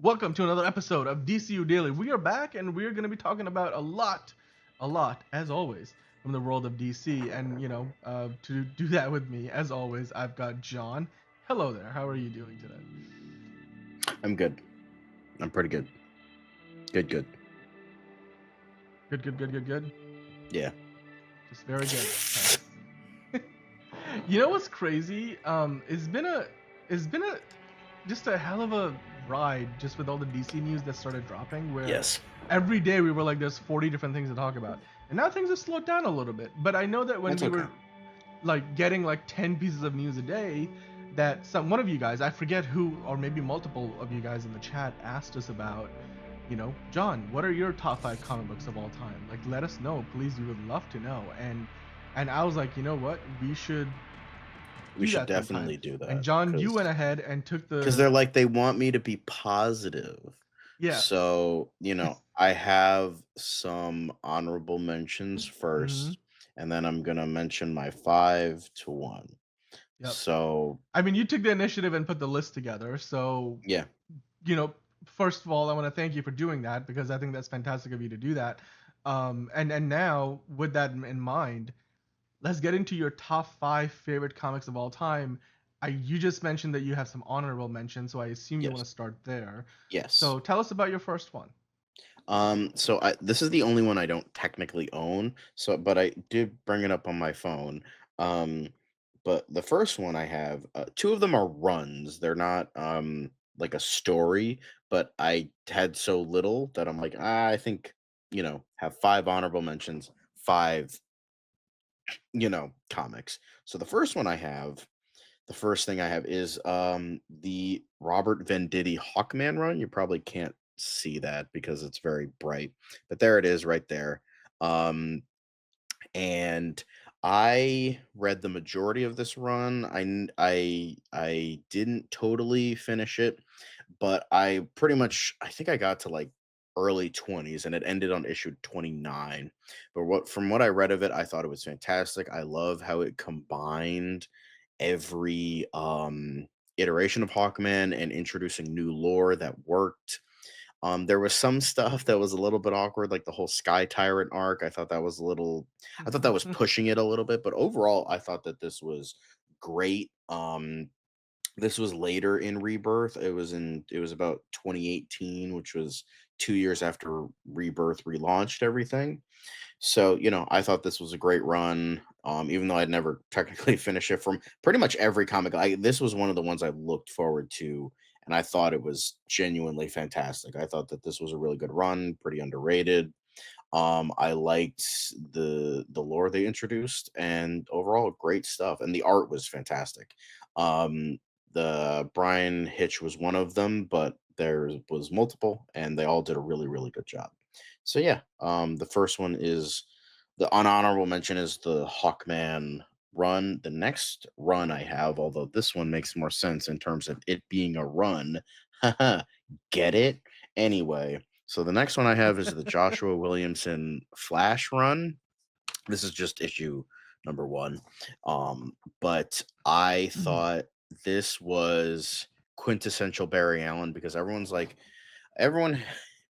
Welcome to another episode of DCU Daily. We are back and we're going to be talking about a lot, as always, from the world of DC. And, to do that with me, as always, I've got John. Hello there. How are you doing today? I'm good. I'm pretty good. Good. Good. Yeah. Just very good. Nice. You know what's crazy? It's been a just a hell of a ride just with all the DC news that started dropping where Yes. every day we were like there's 40 different things to talk about. And now things have slowed down a little bit. But I know that when That's we okay. were like getting like 10 pieces of news a day that one of you guys, I forget who or maybe multiple of you guys in the chat asked us about, John, what are your top 5 comic books of all time? Like let us know, please. We would love to know. And I was like, you know what? We should We do should that sometime. definitely do And that John, you because went ahead and took they're the like they want me to be positive. yeah. So, I have some honorable mentions Hmm. first, and then I'm going to mention my 5 to 1. Yep. So, I mean, you took the initiative and put the list together. So, yeah. you know, first of all, I want to thank you for doing that because I think that's fantastic of you to do that. And now with that in mind, let's get into your top 5 favorite comics of all time. You just mentioned that you have some honorable mentions, so I assume you want Yes. to start there. Yes. So tell us about your first one. This is the only one I don't technically own. But I did bring it up on my phone. Um, but the first one I have, two of them are runs. They're not like a story, but I had so little that I'm like, I think have 5 honorable mentions, 5 comics. So the first thing I have is the Robert Venditti Hawkman run. You probably can't see that because it's very bright, but there it is right there. Um and I read the majority of this run. I didn't totally finish it, but I think I got to like early 20s and it ended on issue 29. But what I read of it, I thought it was fantastic. I love how it combined every iteration of Hawkman and introducing new lore that worked. There was some stuff that was a little bit awkward, like the whole Sky Tyrant arc. I thought that was pushing it a little bit, but overall, I thought that this was great. This was later in Rebirth. It was about 2018, which was 2 years after Rebirth relaunched everything. So, I thought this was a great run. Even though I'd never technically finished it from pretty much every comic, this was one of the ones I looked forward to, and I thought it was genuinely fantastic. I thought that this was a really good run, pretty underrated. I liked the lore they introduced, and overall, great stuff. And the art was fantastic. The Brian Hitch was one of them, but there was multiple, and they all did a really good job. So yeah, the first one is the unhonorable mention is the Hawkman run. The next run I have, although this one makes more sense in terms of it being a run. Get it? Anyway, so the next one I have is the Joshua Williamson Flash run. This is just issue number 1. But I thought this was quintessential Barry Allen because everyone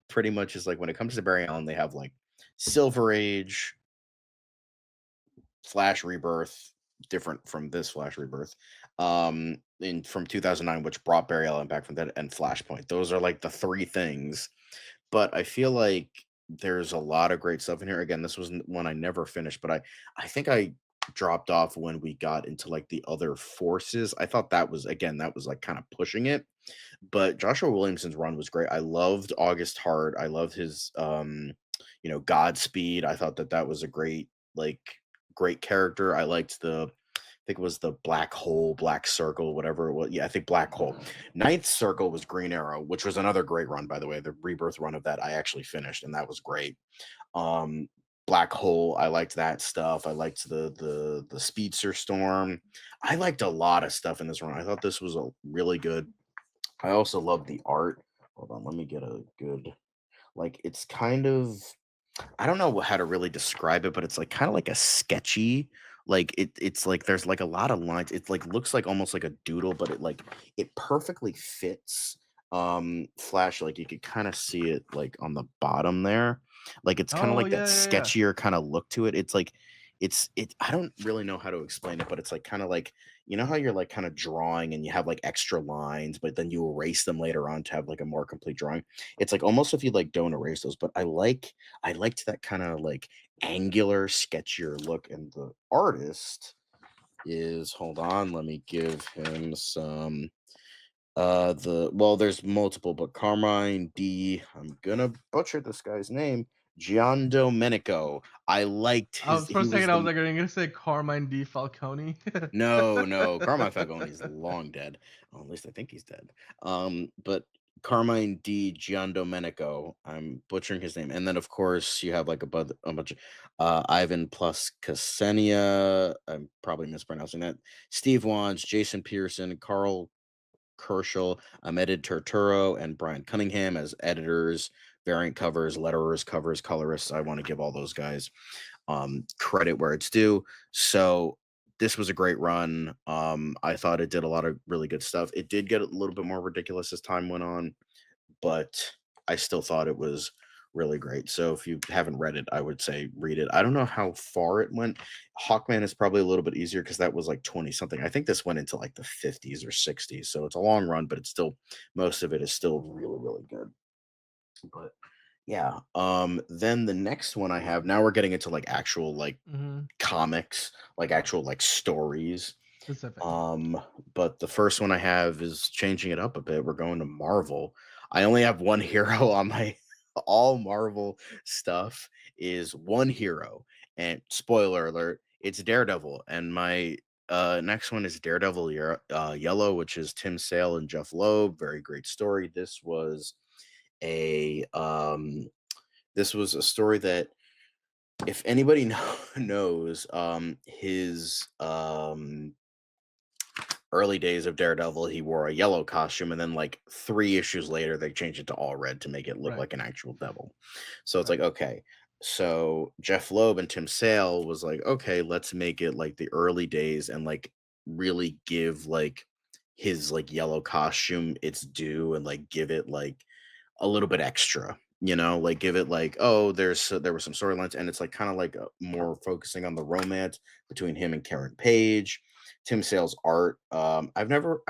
pretty much is like when it comes to Barry Allen, they have like Silver Age, Flash Rebirth, different from this Flash Rebirth, in from 2009, which brought Barry Allen back from that, and Flashpoint. Those are like the three things. But I feel like there's a lot of great stuff in here. Again, this was one I never finished, but I think I dropped off when we got into like the other forces. I thought that was like kind of pushing it. But Joshua Williamson's run was great. I loved August Hart. I loved his Godspeed. I thought that that was a great character. I liked I think it was the black hole, black circle, whatever it was. Yeah, I think black hole. Ninth Circle was Green Arrow, which was another great run, by the way. The rebirth run of that I actually finished, and that was great. Um, Black Hole, I liked that stuff. I liked the Speedster Storm. I liked a lot of stuff in this run. I thought this was a really good. I also love the art. Hold on, let me get a good like it's kind of I don't know how to really describe it, but it's like kind of like a sketchy, it's like there's like a lot of lines. It like looks like almost like a doodle, but it perfectly fits Flash, like you could kind of see it like on the bottom there. Like it's kind of Oh like that yeah, yeah, yeah. sketchier kind of look to it. It's like it I don't really know how to explain it, but it's like kind of like you know how you're like kind of drawing and you have like extra lines, but then you erase them later on to have like a more complete drawing. It's like almost if you like don't erase those, but I liked that kind of like angular, sketchier look. And the artist is hold on, let me give him some there's multiple, but Carmine D. I'm gonna butcher this guy's name. Giandomenico. I liked I his. was for a He was second I was the like, are you gonna say Carmine D. Falcone? no. Carmine Falcone is long dead. Well, at least I think he's dead. But Carmine D. Giandomenico. I'm butchering his name, and then of course you have like a bunch of Ivan plus Ksenia. I'm probably mispronouncing that. Steve Wands, Jason Pearson, Carl Kerschel, Ahmed Turturro, and Brian Cunningham as editors, variant covers, letterers, covers, colorists. I want to give all those guys credit where it's due. So this was a great run. I thought it did a lot of really good stuff. It did get a little bit more ridiculous as time went on, but I still thought it was really great. So if you haven't read it, I would say read it. I don't know how far it went. Hawkman is probably a little bit easier because that was like 20 something. I think this went into like the 50s or 60s. So it's a long run, but it's still most of it is still really, really good. But yeah. Then the next one I have, now we're getting into like actual like Hmm. comics, like actual like stories. Specific. Um, but the first one I have is changing it up a bit. We're going to Marvel. I only have one hero on my all Marvel stuff is one hero. And spoiler alert, it's Daredevil. And my next one is Daredevil Yellow, which is Tim Sale and Jeff Loeb. Very great story. A this was a story that if anybody knows his early days of Daredevil, he wore a yellow costume, and then like 3 issues later, they changed it to all red to make it look Right. like an actual devil. So it's like, Right. okay. So Jeff Loeb and Tim Sale was like, okay, let's make it like the early days and like really give like his like yellow costume its due and like give it like a little bit extra, like give it like, oh, there were some storylines, and it's like kind of like more focusing on the romance between him and Karen Page. Tim Sale's art. I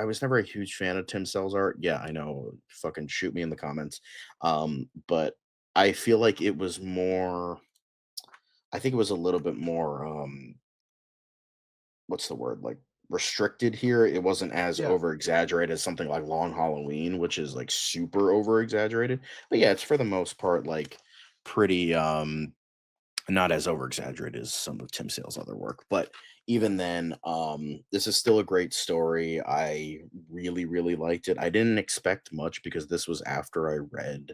was never a huge fan of Tim Sale's art. Yeah, I know. Fucking shoot me in the comments. But I feel like it was more. I think it was a little bit more. What's the word? Like restricted here. It wasn't as Yeah. over exaggerated as something like Long Halloween, which is like super over exaggerated. But yeah, it's for the most part like pretty not as over exaggerated as some of Tim Sale's other work. But even then, this is still a great story. I really, really liked it. I didn't expect much because this was after I read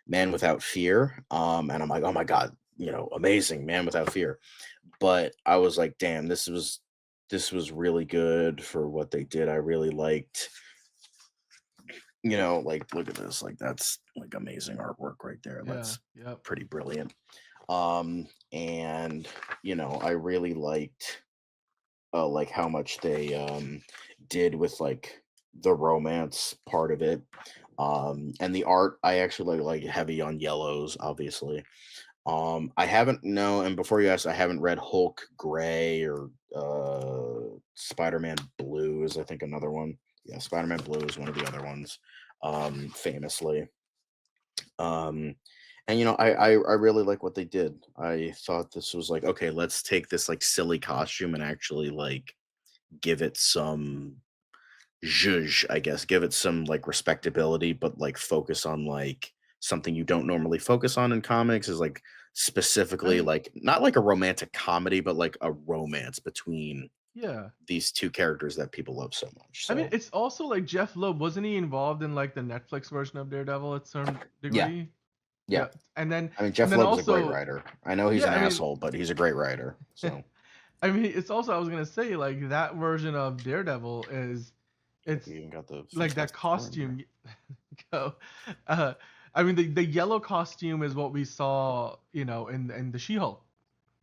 Man Without Fear. And I'm like, oh my God, amazing, Man Without Fear. But I was like, damn, this was really good for what they did. I really liked, like look at this, like that's like amazing artwork right there. Yeah. That's Yep. pretty brilliant. And I really liked like how much they did with like the romance part of it. And the art I actually like heavy on yellows, obviously. I haven't no, and before you ask, I haven't read Hulk Gray or Spider-Man Blue is I think another one. Yeah, Spider-Man Blue is one of the other ones, famously. Um, and I really like what they did. I thought this was like, okay, let's take this like silly costume and actually like give it some zhuzh, I guess, give it some like respectability, but like focus on like something you don't normally focus on in comics is like I specifically mean, like not like a romantic comedy, but like a romance between yeah. these two characters that people love so much. I mean, So it's also like Jeff Loeb, wasn't he involved in like the Netflix version of Daredevil at some yeah, degree? yeah. Yeah. And then I mean, and Jeff then Loeb is a great also, writer. I know he's yeah, an I mean, asshole, but he's a great writer. So I mean, it's also I was gonna say like that version of Daredevil is look, it's you even got the like that Fantastic Four in there. costume. Go. Uh, I mean, the yellow costume is what we saw, in the She-Hulk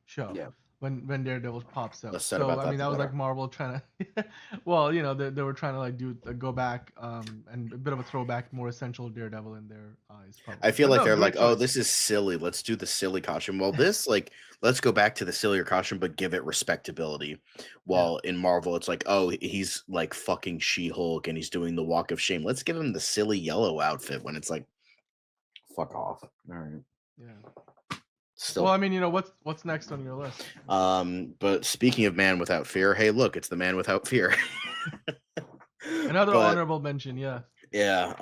show. Yeah, when Daredevil pops out. Less said So about I that, mean the that was like better. Marvel trying to, well, you know, they were trying to like do go back and a bit of a throwback, more essential Daredevil in their eyes I probably. feel But like no, they're like, great "Oh, choice. this is silly. Let's do the silly costume." Well, this like, let's go back to the sillier costume, but give it respectability. Yeah. While in Marvel, it's like, "Oh, he's like fucking She-Hulk and he's doing the walk of shame. Let's give him the silly yellow outfit." When it's like, "Fuck off." All right. Yeah. Well, Still. I mean, you know, what's next on your list? But speaking of Man Without Fear, hey, look, it's the Man Without Fear. Another But honorable mention, yeah. yeah,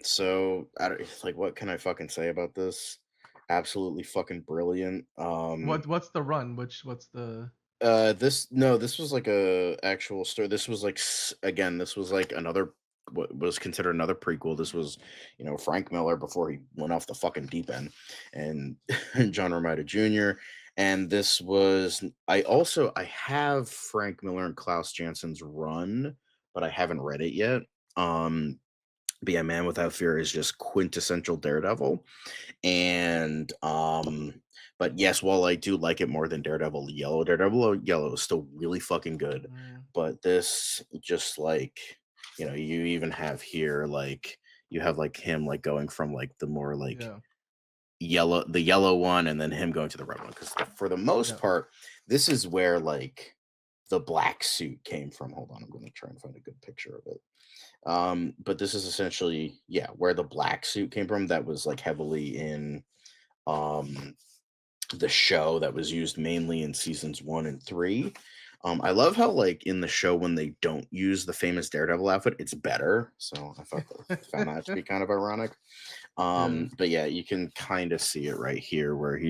so I don't, like, what can I fucking say about this? Absolutely fucking brilliant. What's the run? What's the This no, this was like a actual story. This was like again, this was like another what was considered another prequel. This was, Frank Miller before he went off the fucking deep end, and John Romita Jr. And this was I have Frank Miller and Klaus Jansson's run, but I haven't read it yet. Um, but yeah, Man Without Fear is just quintessential Daredevil. And but yes, while I do like it more than Daredevil Yellow is still really fucking good. mm, But this just like, you even have here like you have like him like going from like the more like yeah. the yellow one and then him going to the red one. Because for the most Yeah. part, this is where like the black suit came from. Hold on, I'm gonna try and find a good picture of it. But this is essentially, yeah, where the black suit came from that was like heavily in um the show that was used mainly in seasons 1 and 3. I love how like in the show when they don't use the famous Daredevil outfit, it's better. So found that to be kind of ironic. Yeah. But yeah, you can kind of see it right here where he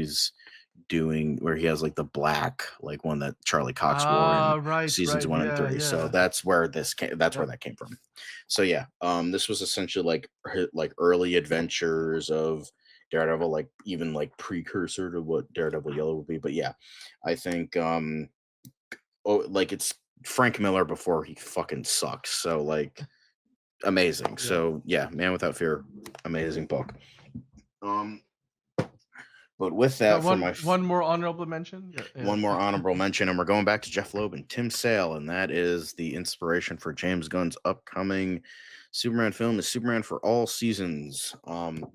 has like the black like one that Charlie Cox wore in Right, seasons right. 1 and 3. So Yeah. that's where Yep. that came from. So yeah, this was essentially like like early adventures of Daredevil, like even like precursor to what Daredevil Yellow would be. But yeah, I think like it's Frank Miller before he fucking sucks. So like amazing. Yeah. So yeah, Man Without Fear, amazing book. Um but with Got that for my one more honorable mention. Yeah, one more yeah. honorable mention, and we're going back to Jeff Loeb and Tim Sale, and that is the inspiration for James Gunn's upcoming Superman film is Superman for All Seasons.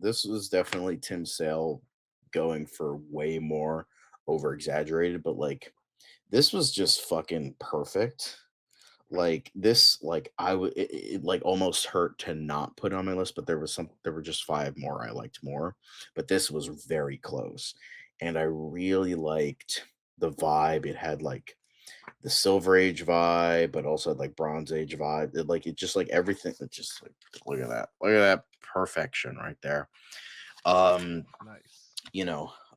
This was definitely Tim Sale going for way more over exaggerated, but like this was just fucking perfect. Like this, like I would it like almost hurt to not put on my list, but there were just five more I liked more, but this was very close, and I really liked the vibe. It had like the Silver Age vibe, but also had like Bronze Age vibe. It just like everything. It just like look at that perfection right there. Um, Nice.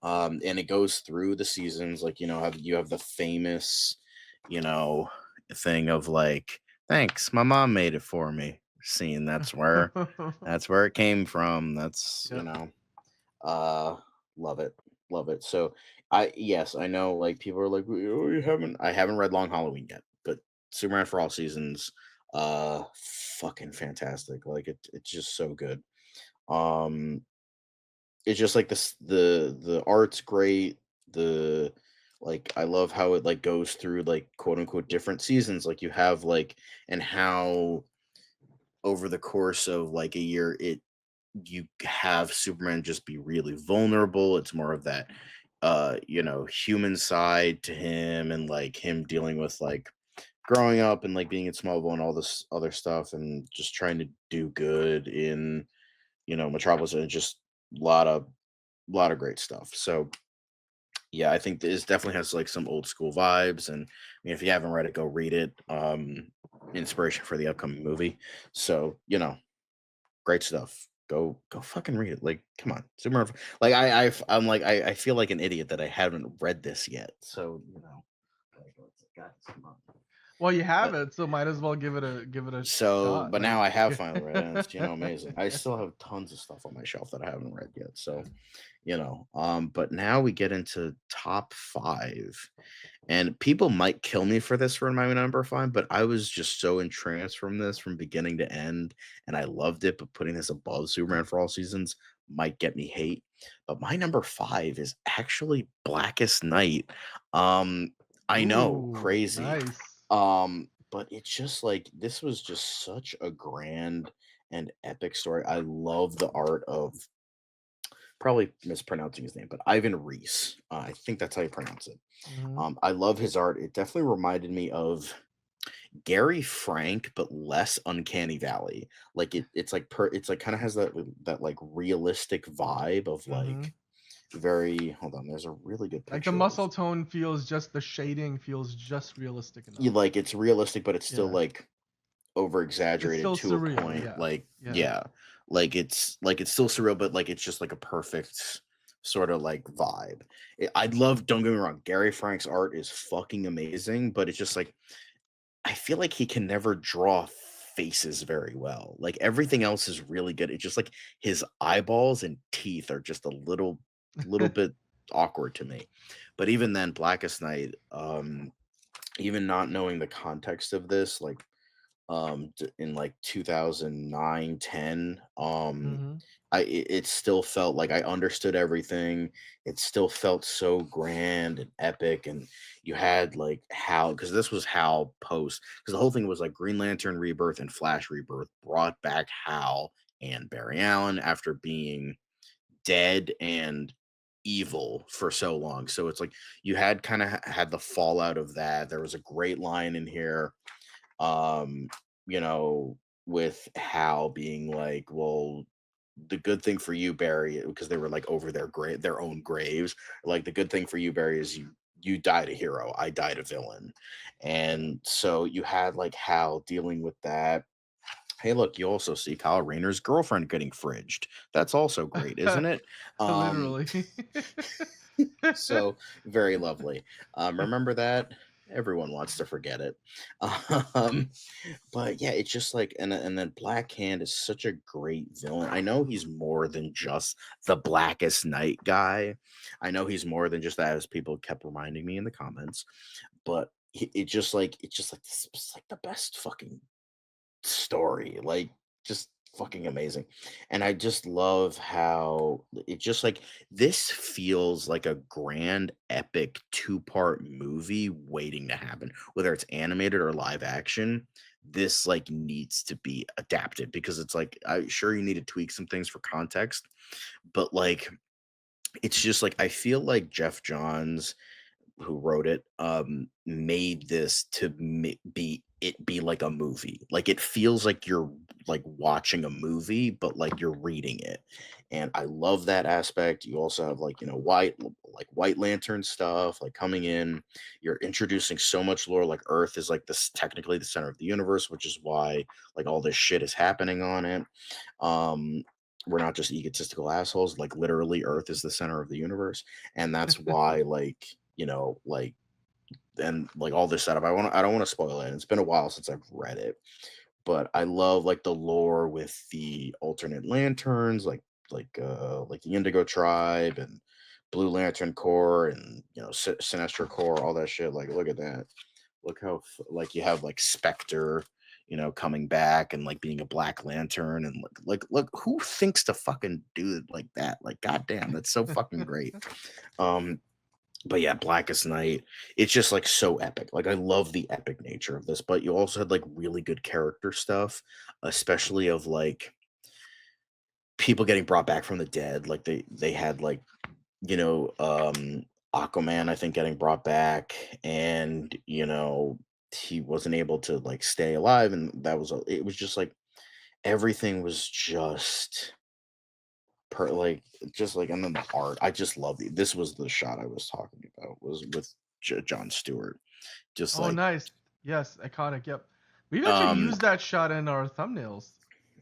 and it goes through the seasons. Like have the famous, you know, thing of like, thanks, my mom made it for me. Scene. That's where it came from. That's Yep. uh, love it, love it. So yes, I know like people are like, oh, I haven't read Long Halloween yet, but Superman for All Seasons, fucking fantastic. Like it's just so good. Um, it's just like this the art's great. The like I love how it like goes through like quote unquote different seasons. Like you have like and how over the course of like a year you have Superman just be really vulnerable. It's more of that human side to him and like him dealing with like growing up and like being in Smallville and all this other stuff and just trying to do good in Metropolis and just a lot of great stuff. So yeah, I think this definitely has like some old school vibes. And I mean, if you haven't read it, go read it. Inspiration for the upcoming movie. So great stuff. Go fucking read it. Like, come on, Super. Like I'm like I feel like an idiot that I haven't read this yet. So like, guys, come on. Well, you have But it, so might as well give it a so, shot. but Like, now I have finally read it, and it's amazing. I still have tons of stuff on my shelf that I haven't read yet. So but now we get into top five. And people might kill me for this for my number five, but I was just so entranced from this from beginning to end, and I loved it. But putting this above Superman for All Seasons might get me hate. But my number five is actually Blackest Night. I know, ooh, crazy. nice. But it's just like this was just such a grand and epic story. I love the art of probably mispronouncing his name, but Ivan Reis. I think that's how you pronounce it. Hmm. I love his art. It definitely reminded me of Gary Frank, but less Uncanny Valley. Like it's like kind of has that like realistic vibe of Hmm. like very. Hold on, there's a really good Like the picture of muscle tone feels just the shading feels just realistic you. enough. Like it's realistic, but it's still Yeah, like over it's exaggerated still to a surreal. point. Yeah, Like yeah. yeah, like it's still surreal, but like it's just like a perfect sort of like vibe. I love. Don't get me wrong, Gary Frank's art is fucking amazing, but it's just like I feel like he can never draw faces very well. Like everything else is really good. It's just like his eyeballs and teeth are just a little bit awkward to me. But even then, Blackest Night, even not knowing the context of this, like in like 2009, 10, Hmm. it still felt like I understood everything. It still felt so grand and epic, and you had like Hal, because this was Hal post, because the whole thing was like Green Lantern Rebirth and Flash Rebirth brought back Hal and Barry Allen after being dead and evil for so long. So it's like you had kind of had the fallout of that. There was a great line in here, um, you know, with Hal being like, well, the good thing for you, Barry, because they were like over their own graves. Like the good thing for you, Barry, is you died a hero. I died a villain. And so you had like Hal dealing with that. Hey, look, you also see Kyle Rayner's girlfriend getting fridged. That's also great, isn't it? Um, Literally. so very lovely. Remember that? Everyone wants to forget it. Um, but yeah, it's just like, and then Black Hand is such a great villain. I know he's more than just the Blackest Night guy. I know he's more than just that, as people kept reminding me in the comments. But it's just like this is like the best fucking story. Like just fucking amazing. And I just love how it just like this feels like a grand epic two-part movie waiting to happen. Whether it's animated or live action, this like needs to be adapted because it's like I sure you need to tweak some things for context, but like it's just like I feel like Jeff Johns, who wrote it, made this to be like a movie. Like it feels like you're like watching a movie, but like you're reading it. And I love that aspect. You also have like, White Lantern stuff, like coming in. You're introducing so much lore. Like Earth is like this technically the center of the universe, which is why like all this shit is happening on it. Um we're not just egotistical assholes. Like literally Earth is the center of the universe. And that's why like and like all this setup. I don't want to spoil it. It's been a while since I've read it, but I love like the lore with the alternate lanterns, like the Indigo Tribe and Blue Lantern Corps and Sinestro Corps, all that shit. Like, look at that. Look how like you have like Spectre, coming back and like being a Black Lantern and look who thinks to fucking do it like that? Like, goddamn, that's so fucking great. Um, but yeah, Blackest Night, it's just like so epic. Like I love the epic nature of this, but you also had like really good character stuff, especially of like people getting brought back from the dead. Like they had like, Aquaman, I think, getting brought back, and he wasn't able to like stay alive, and it was just like everything was just like just like, and then the art. I just love this was the shot I was talking about was with John Stewart. Just Oh, like nice. Yes, iconic. Yep. We've actually um used that shot in our thumbnails.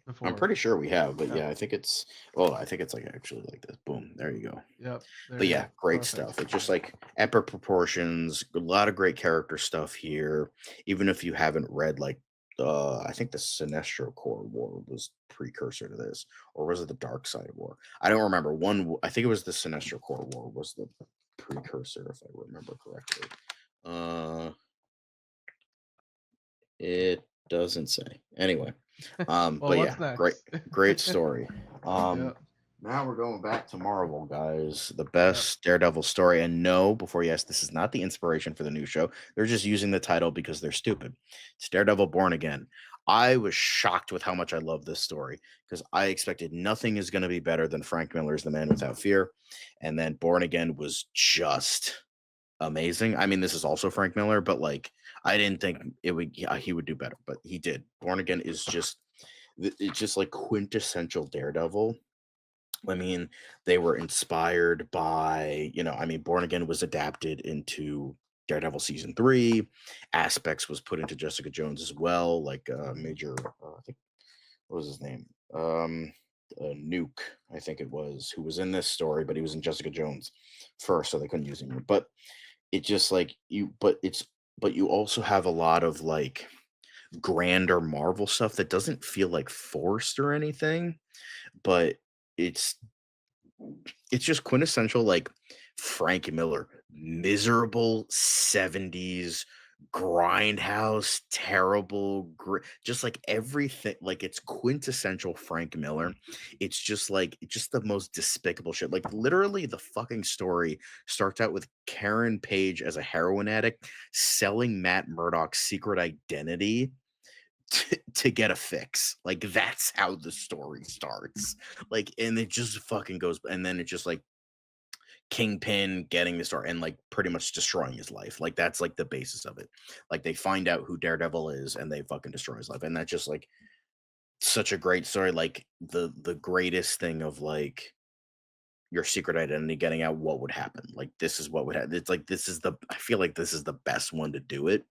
I'm before. pretty sure we have, but Yeah. yeah, I think it's well, I think it's like actually like this. Boom, there you go. Yep. There But you yeah, go. great Perfect. stuff. It's just Yeah. like epic proportions, a lot of great character stuff here. Even if you haven't read like I think the Sinestro Corps War was precursor to this, or was it the Dark Side War? I don't remember. I think it was the Sinestro Corps War was the precursor, if I remember correctly. Uh it doesn't say. Anyway, Well, but what's yeah, great, next? great story. Um, Yep. now we're going back to Marvel, guys. The Yep. best Daredevil story. And no, before you ask, this is not the inspiration for the new show. They're just using the title because they're stupid. It's Daredevil Born Again. I was shocked with how much I love this story because I expected nothing is going to be better than Frank Miller's The Man Without Fear. And then Born Again was just amazing. I mean, this is also Frank Miller, but like I didn't think it would he would do better, but he did. Born Again is just it's just like quintessential Daredevil. I mean, they were inspired by, I mean, Born Again was adapted into Daredevil season 3. Aspects was put into Jessica Jones as well, like major I think what was his name? Nuke, I think it was, who was in this story, but he was in Jessica Jones first, so they couldn't use him. But it just like you but you also have a lot of like grander Marvel stuff that doesn't feel like forced or anything, but it's it's just quintessential like Frank Miller, miserable 70s grindhouse, terrible, just like everything. Like it's quintessential Frank Miller. It's just like just the most despicable shit. Like literally, the fucking story starts out with Karen Page as a heroin addict selling Matt Murdock's secret identity to get a fix. Like that's how the story starts. Like, and it just fucking goes, and then it just like Kingpin getting the start and like pretty much destroying his life. Like that's like the basis of it. Like they find out who Daredevil is and they fucking destroy his life. And that's just like such a great story. Like the greatest thing of like your secret identity getting out, what would happen? Like this is what would happen. It's like this is the I feel like this is the best one to do it.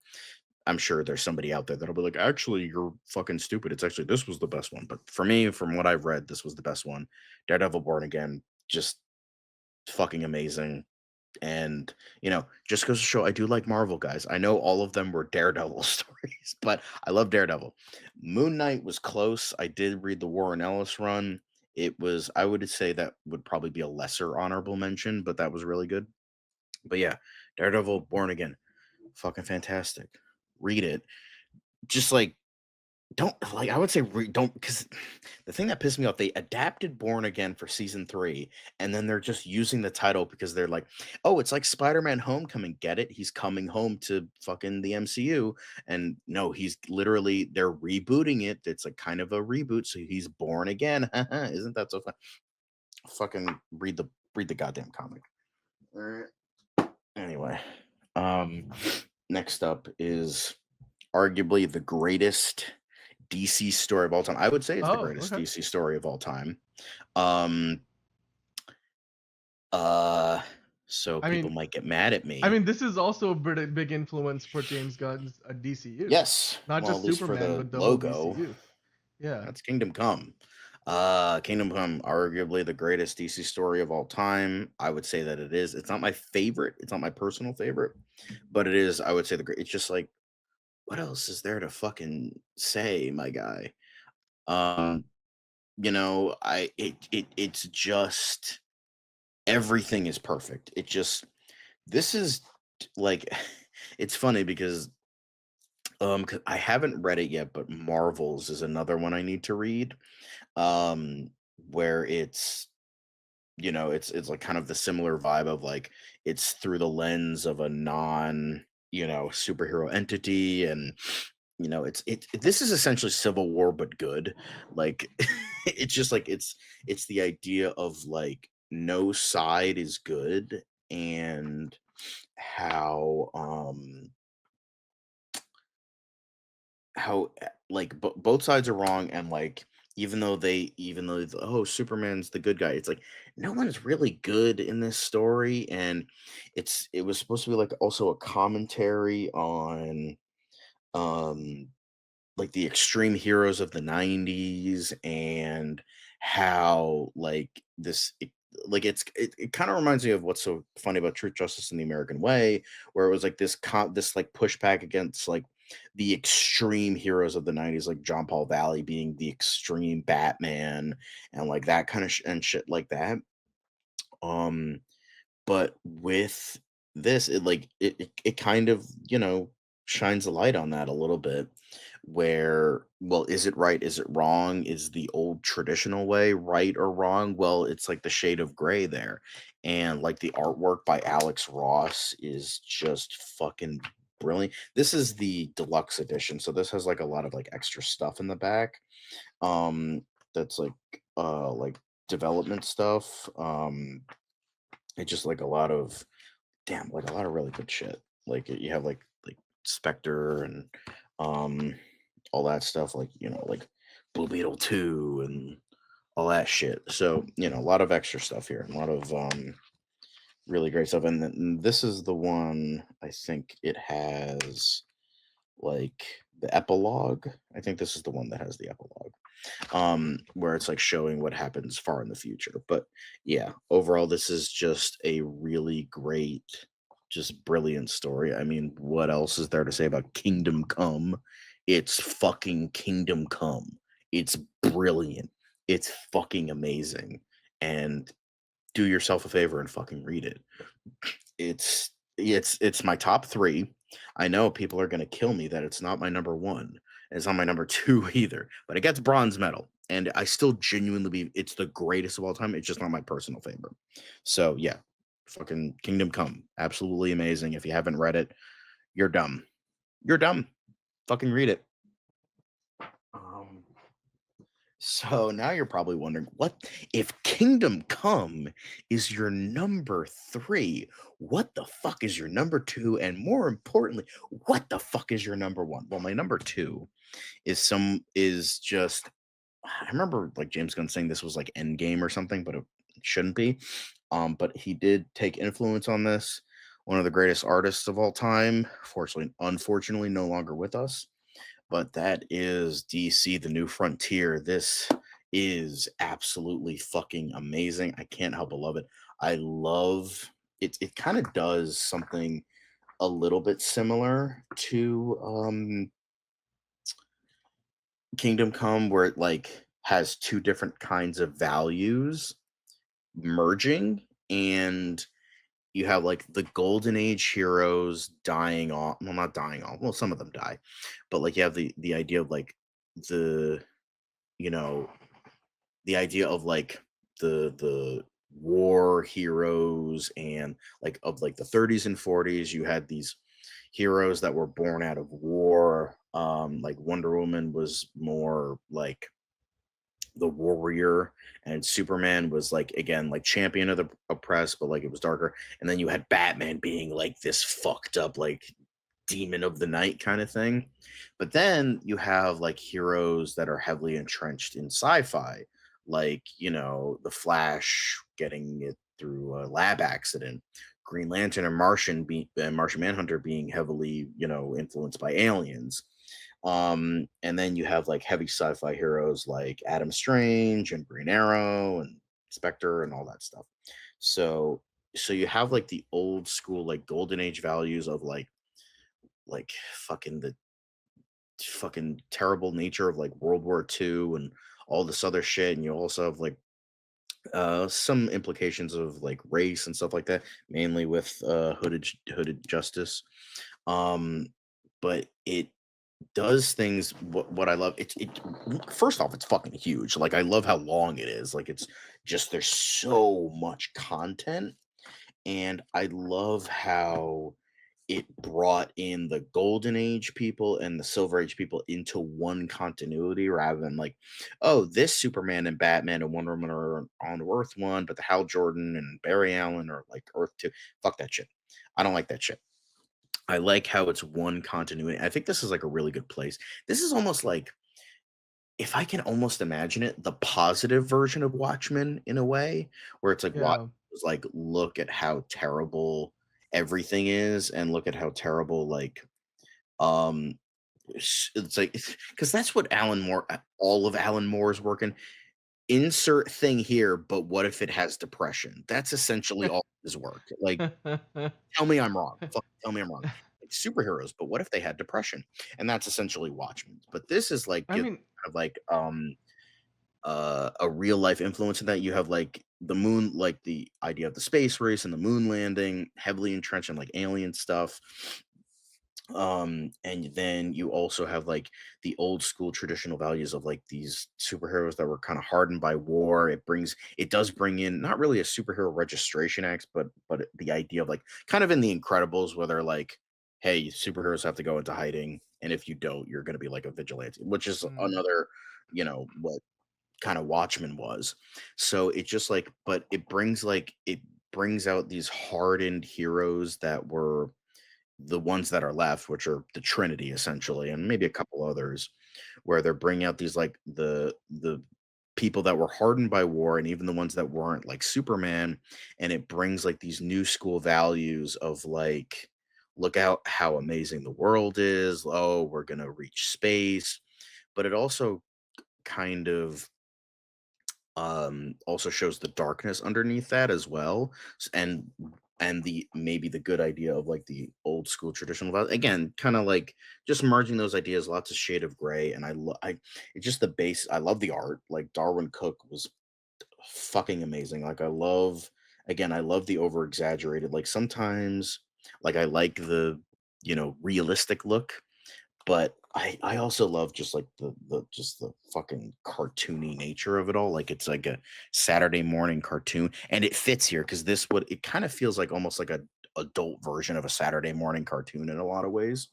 I'm sure there's somebody out there that'll be like, actually, you're fucking stupid. It's actually this was the best one. But for me, from what I've read, this was the best one. Daredevil Born Again, just fucking amazing. And just goes to show I do like Marvel, guys. I know all of them were Daredevil stories, but I love Daredevil. Moon Knight was close. I did read the Warren Ellis run. It was, I would say that would probably be a lesser honorable mention, but that was really good. But yeah, Daredevil Born Again, fucking fantastic. Read it. Just like don't like I would say don't because the thing that pissed me off, they adapted Born Again for season 3, and then they're just using the title because they're like, oh, it's like Spider-Man Homecoming. Get it? He's coming home to fucking the MCU. And no, he's literally they're rebooting it. It's like kind of a reboot, so he's born again. Isn't that so fun? Fucking read the goddamn comic. All right. Anyway, um, next up is arguably the greatest DC story of all time. I would say it's the Oh, greatest okay. DC story of all time. Um, uh, so I people mean, might get mad at me. this is also a pretty big influence for James Gunn's DCU. Yes, Not well, at just least for Superman, the but the whole logo, DCU. Yeah. that's Kingdom Come. Kingdom Come, arguably the greatest DC story of all time. I would say that it is. It's not my favorite. It's not my personal favorite, but it is. I would say the great. It's just like, what else is there to fucking say, my guy? Um, it's just everything is perfect. It just this is like it's funny because 'cause I haven't read it yet, but Marvels is another one I need to read. Um where it's like kind of the similar vibe of like it's through the lens of a non superhero entity. And this is essentially Civil War but good. Like it's just like it's the idea of like no side is good, and how both sides are wrong. And like oh, Superman's the good guy, it's like no one's really good in this story. And it was supposed to be like also a commentary on um like the extreme heroes of the 90s and how like like it kind of reminds me of what's so funny about Truth, Justice, and the American Way, where it was like this like pushback against like the extreme heroes of the 90s, like John Paul Valley being the extreme Batman and like that kind of and shit like that. um but with this, it kind of, shines a light on that a little bit, where, well, is it right? Is it wrong? Is the old traditional way right or wrong? Well, it's like the shade of gray there. And like the artwork by Alex Ross is just fucking brilliant. This is the deluxe edition, so this has like a lot of like extra stuff in the back. That's like development stuff. It's just like a lot of like a lot of really good shit. Like you have like Spectre and um all that stuff, like, like Blue Beetle 2 and all that shit. So, a lot of extra stuff here, a lot of really great stuff. And then this is the one, I think it has like the epilogue. I think this is the one that has the epilogue, where it's like showing what happens far in the future. But yeah, overall, this is just a really great, just brilliant story. I mean, what else is there to say about Kingdom Come? It's fucking Kingdom Come. It's brilliant. It's fucking amazing. And do yourself a favor and fucking read it. It's my top three. I know people are gonna kill me that it's not my number one. And it's not my number two either, but it gets bronze medal. And I still genuinely believe it's the greatest of all time. It's just not my personal favorite. So yeah, fucking Kingdom Come. Absolutely amazing. If you haven't read it, you're dumb. You're dumb. Fucking read it. Um, So now you're probably wondering, what if Kingdom Come is your number three? What the fuck is your number two? And more importantly, what the fuck is your number one? Well, my number two is just, I remember like James Gunn saying this was like Endgame or something, but it shouldn't be. But he did take influence on this. One of the greatest artists of all time, fortunately, unfortunately, no longer with us, but that is DC The New Frontier. This is absolutely fucking amazing. I can't help but love it. I love it. It kind of does something a little bit similar to Kingdom Come, where it like has two different kinds of values merging, and you have like the golden age heroes dying off, well, not dying off, well, some of them die, but like you have the idea of like the, you know the idea of like the war heroes, and like of like the 30s and 40s, you had these heroes that were born out of war. Like Wonder Woman was more like the warrior, and Superman was like, again, like champion of the oppressed, but like it was darker. And then you had Batman being like this fucked up like demon of the night kind of thing. But then you have like heroes that are heavily entrenched in sci-fi, like, the Flash getting it through a lab accident, Green Lantern and Martian Manhunter being heavily, influenced by aliens. And then you have like heavy sci-fi heroes like Adam Strange and Green Arrow and Spectre and all that stuff. So you have like the old school like golden age values of like fucking the fucking terrible nature of like World War II and all this other shit. And you also have like some implications of like race and stuff like that, mainly with hooded justice. Um but it does things, what I love, it first off, it's fucking huge. Like I love how long it is. Like it's just, there's so much content, and I love how it brought in the golden age people and the silver age people into one continuity, rather than like, oh, this Superman and Batman and Wonder Woman are on Earth 1, but the Hal Jordan and Barry Allen are like Earth 2. Fuck that shit. I don't like that shit. I like how it's one continuity. I think this is like a really good place. This is almost like, if I can almost imagine it, the positive version of Watchmen in a way, where it's like Watchmen Yeah. was like, look at how terrible everything is, and look at how terrible like um It's like because that's what Alan Moore, all of Alan Moore's working. Insert thing here, but what if it has depression? That's essentially all his work. Like, tell me I'm wrong. Tell me I'm wrong. Like superheroes, but what if they had depression? And that's essentially Watchmen. But this is like I kind mean, of like a real life influence in that you have like the moon, like the idea of the space race and the moon landing, heavily entrenched in like alien stuff. And then you also have like the old school traditional values of like these superheroes that were kind of hardened by war. It does bring in not really a superhero registration act, but the idea of like kind of in the Incredibles where they're like, hey, superheroes have to go into hiding, and if you don't, you're going to be like a vigilante, which is mm, another, what kind of Watchmen was. So it just like, but it brings out these hardened heroes that were the ones that are left, which are the Trinity essentially, and maybe a couple others, where they're bringing out these like the people that were hardened by war, and even the ones that weren't, like Superman, and it brings like these new school values of like, look out how amazing the world is. Oh, we're gonna reach space, but it also kind of also shows the darkness underneath that as well. And the maybe the good idea of like the old school traditional again, kind of like just merging those ideas, lots of shade of gray. And I it's just the base. I love the art. Like Darwin Cook was fucking amazing. Like I love the over exaggerated, like sometimes, like I like the realistic look, but I also love just like the fucking cartoony nature of it all. Like it's like a Saturday morning cartoon, and it fits here because this would it kind of feels like almost like a adult version of a Saturday morning cartoon in a lot of ways.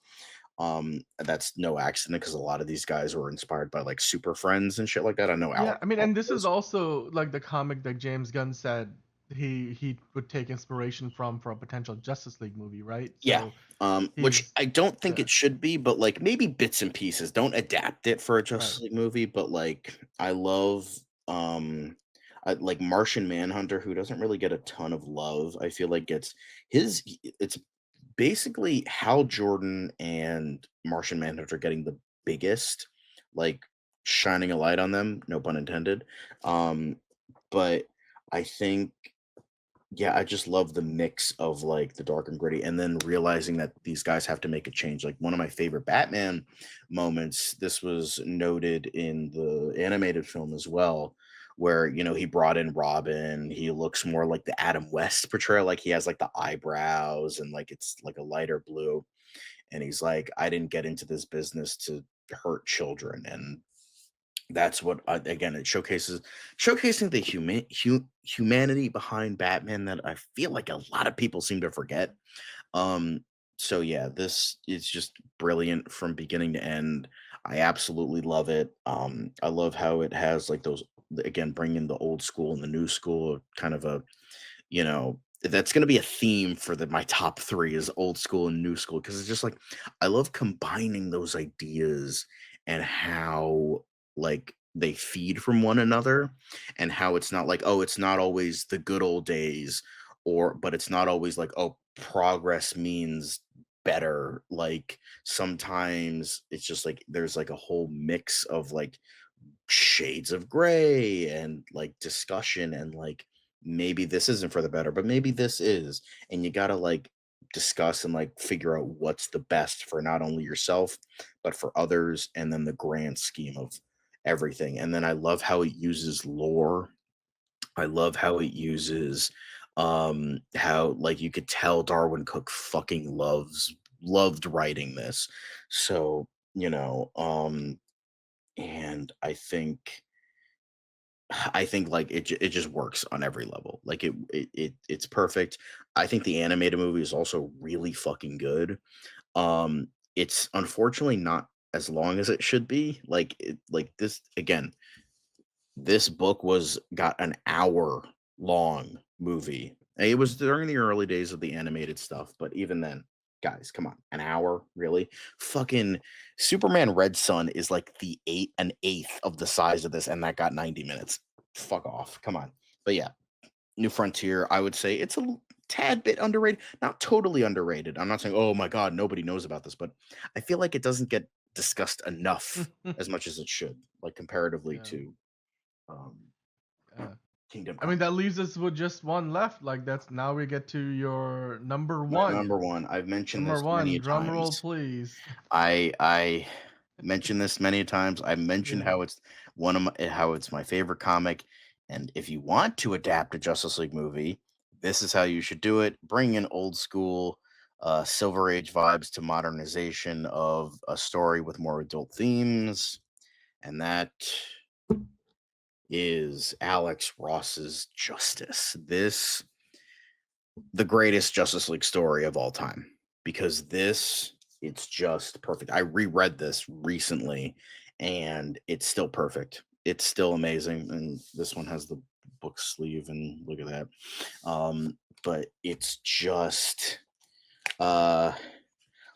That's no accident because a lot of these guys were inspired by like Super Friends and shit like that. I know Alex yeah, I mean, and this is was. also like the comic that James Gunn said he would take inspiration from for a potential Justice League movie, right? Yeah. So Which he's I don't think yeah, it should be, but like maybe bits and pieces. Don't adapt it for a right. Justice League movie, but like I love like Martian Manhunter, who doesn't really get a ton of love. I feel like it's basically Hal Jordan and Martian Manhunter getting the biggest, like shining a light on them, no pun intended. Um, but I think yeah, I just love the mix of like the dark and gritty, and then realizing that these guys have to make a change. Like one of my favorite Batman moments, this was noted in the animated film as well, where he brought in Robin. He looks more like the Adam West portrayal, like he has like the eyebrows and like it's like a lighter blue. And he's like, I didn't get into this business to hurt children. And that's what again it showcasing the humanity behind Batman that I feel like a lot of people seem to forget. um so yeah, this is just brilliant from beginning to end. I absolutely love it. I love how it has like those, again, bringing the old school and the new school, kind of a, that's going to be a theme for my top three is old school and new school, because it's just like I love combining those ideas and how like they feed from one another, and how it's not like, oh, it's not always the good old days, or but it's not always like, oh, progress means better. Like sometimes it's just like there's like a whole mix of like shades of gray and like discussion, and like maybe this isn't for the better, but maybe this is. And you got to like discuss and like figure out what's the best for not only yourself but for others, and then the grand scheme of everything. And then I love how it uses lore. I love how it uses how like you could tell Darwin Cook fucking loved writing this. So, and I think like it just works on every level. Like it's perfect. I think the animated movie is also really fucking good. It's unfortunately not as long as it should be. Like this again, this book was got an hour long movie. It was during the early days of the animated stuff, but even then, guys, come on, an hour, really? Fucking Superman Red Sun is like an eighth of the size of this, and that got 90 minutes. Fuck off. Come on. But yeah, New Frontier, I would say it's tad bit underrated, not totally underrated. I'm not saying, oh my god, nobody knows about this, but I feel like it doesn't get discussed enough as much as it should, like comparatively Yeah. to um, Yeah. Kingdom I mean, Come. that leaves us with just one left. Like that's now we get to your number My one. number one. I've mentioned Number this many one, a drum roll, times. please. I mentioned this many times. I mentioned Yeah. how it's how it's my favorite comic, and if you want to adapt a Justice League movie, this is how you should do it. Bring in old school Silver Age vibes to modernization of a story with more adult themes, and that is Alex Ross's Justice. This the greatest Justice League story of all time because it's just perfect. I reread this recently and it's still perfect. It's still amazing and this one has the book sleeve and look at that. But it's just uh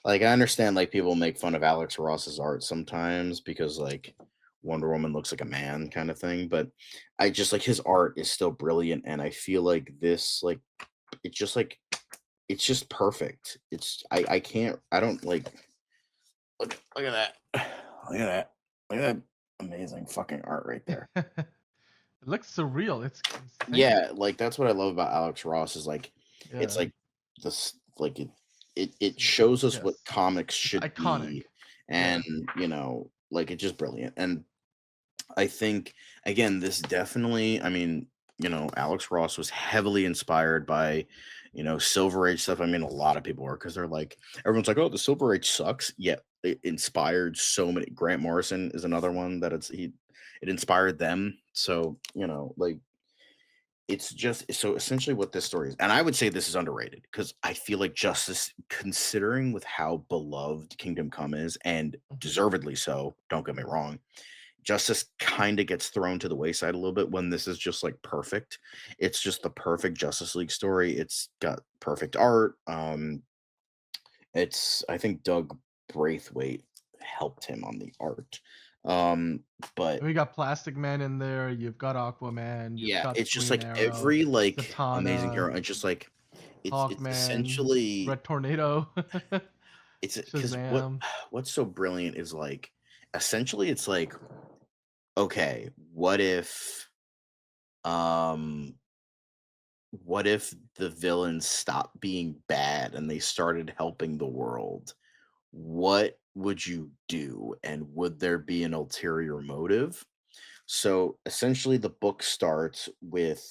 like I understand like people make fun of Alex Ross's art sometimes because like Wonder Woman looks like a man kind of thing, but I just like his art is still brilliant and I feel like this it's just like it's just perfect. I can't I don't like look at that. Look at that. Look at that amazing fucking art right there. It looks surreal. It's insane. Yeah, like that's what I love about Alex Ross is like it's Yeah. like this like it shows us what Yes. comics It's should iconic. be Yeah. and like it's just brilliant. And I think again, this definitely, I mean, Alex Ross was heavily inspired by, Silver Age stuff. I mean, a lot of people are because they're like, everyone's like, oh, the Silver Age sucks. Yeah, it inspired so many. Grant Morrison is another one that it inspired them. So, like it's just so essentially what this story is. And I would say this is underrated because I feel like Justice, considering with how beloved Kingdom Come is, and Mhm. deservedly so, don't get me wrong, Justice kind of gets thrown to the wayside a little bit when this is just like perfect. It's just the perfect Justice League story. It's got perfect art. It's I think Doug Braithwaite helped him on the art. Um, but And we got Plastic Man in there. You've got Aquaman. You've yeah, got it's just Green like Arrow, every like amazing Zatanna, hero. It's just like it's Hawkman, essentially Red Tornado, it's because Shazam. what's so brilliant is like essentially it's like okay, um what if the villains stopped being bad and they started helping the world? What would you do? And would there be an ulterior motive? So essentially, the book starts with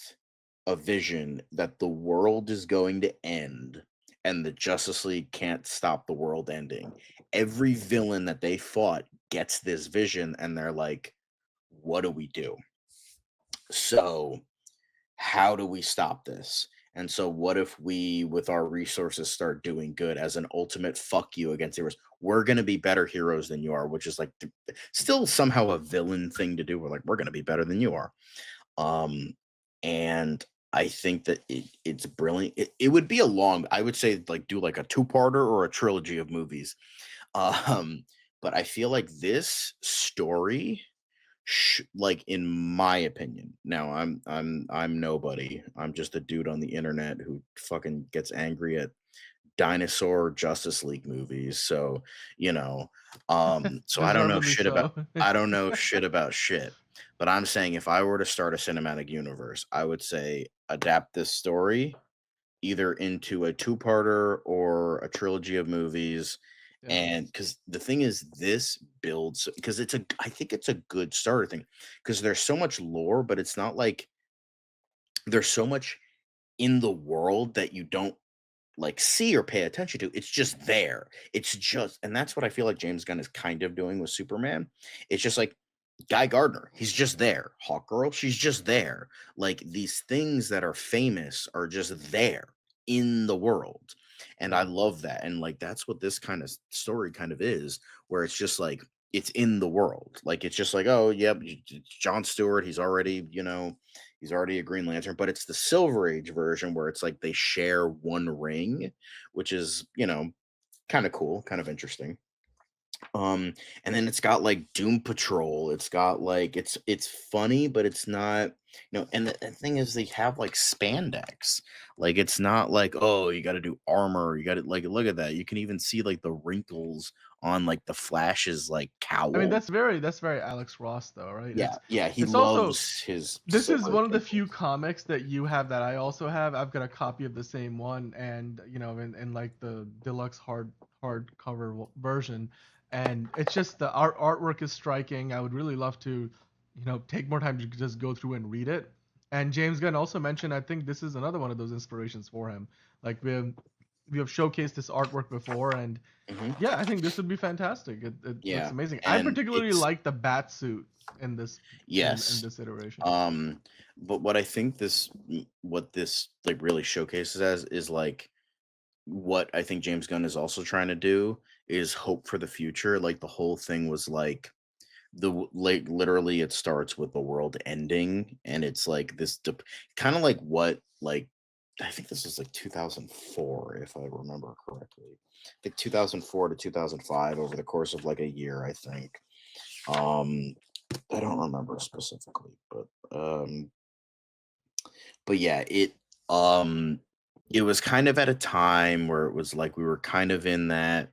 a vision that the world is going to end and the Justice League can't stop the world ending. Every villain that they fought gets this vision and they're like, what do we do? So how do we stop this? And so, what if we, with our resources, start doing good as an ultimate fuck you against heroes? We're going to be better heroes than you are, which is like still somehow a villain thing to do. We're like, we're going to be better than you are. And I think that it's brilliant. It would be a long, I would say, like do like a two-parter or a trilogy of movies. Um, but I feel like this story like in my opinion, now I'm nobody, I'm just a dude on the internet who fucking gets angry at dinosaur Justice League movies, so you know so Deservedly so. I don't know shit about shit, but I'm saying if I were to start a cinematic universe I would say adapt this story either into a two-parter or a trilogy of movies. Yeah. And because the thing is, this builds because I think it's a good starter thing because there's so much lore, but it's not like there's so much in the world that you don't like see or pay attention to. It's just there. It's just, and that's what I feel like James Gunn is kind of doing with Superman. It's just like Guy Gardner, he's just there. Hawkgirl, she's just there. Like these things that are famous are just there in the world. And I Yeah. love that. And like that's what this kind of story kind of is, where it's just like it's in the world. Like it's just like, oh, yep, it's John Stewart, he's already a Green Lantern, but it's the Silver Age version where it's like they share one ring, which is, kind of cool, kind of interesting. And then it's got like Doom Patrol. It's got like it's funny, but it's not. And the thing is, they have like spandex. Like it's not like, oh, you got to do armor. You got to like look at that. You can even see like the wrinkles on like the Flash's like I mean, cowl. that's very Alex Ross though, right? Yeah, yeah, he It's also loves his this is silver one of the few wrinkles. comics that you have that I also have. I've got a copy of the same one, and in like the deluxe hardcover version, and it's just the artwork is striking. I would really love to, take more time to just go through and read it. And James Gunn also mentioned, I think this is another one of those inspirations for him. Like we have showcased this artwork before, and Hmm. yeah, I think this would be fantastic. It looks Yeah, amazing. I and particularly it's like the bat suit in this in yes. this iteration. Um, but what I think what this like really showcases as is like what I think James Gunn is also trying to do is hope for the future. Like the whole thing was like like literally it starts with the world ending, and it's like this kind of like what like I think this was like 2004 if I remember correctly. I think 2004 to 2005 over the course of like a year, I think. Um, I don't remember specifically, but yeah, um it was kind of at a time where it was like we were kind of in that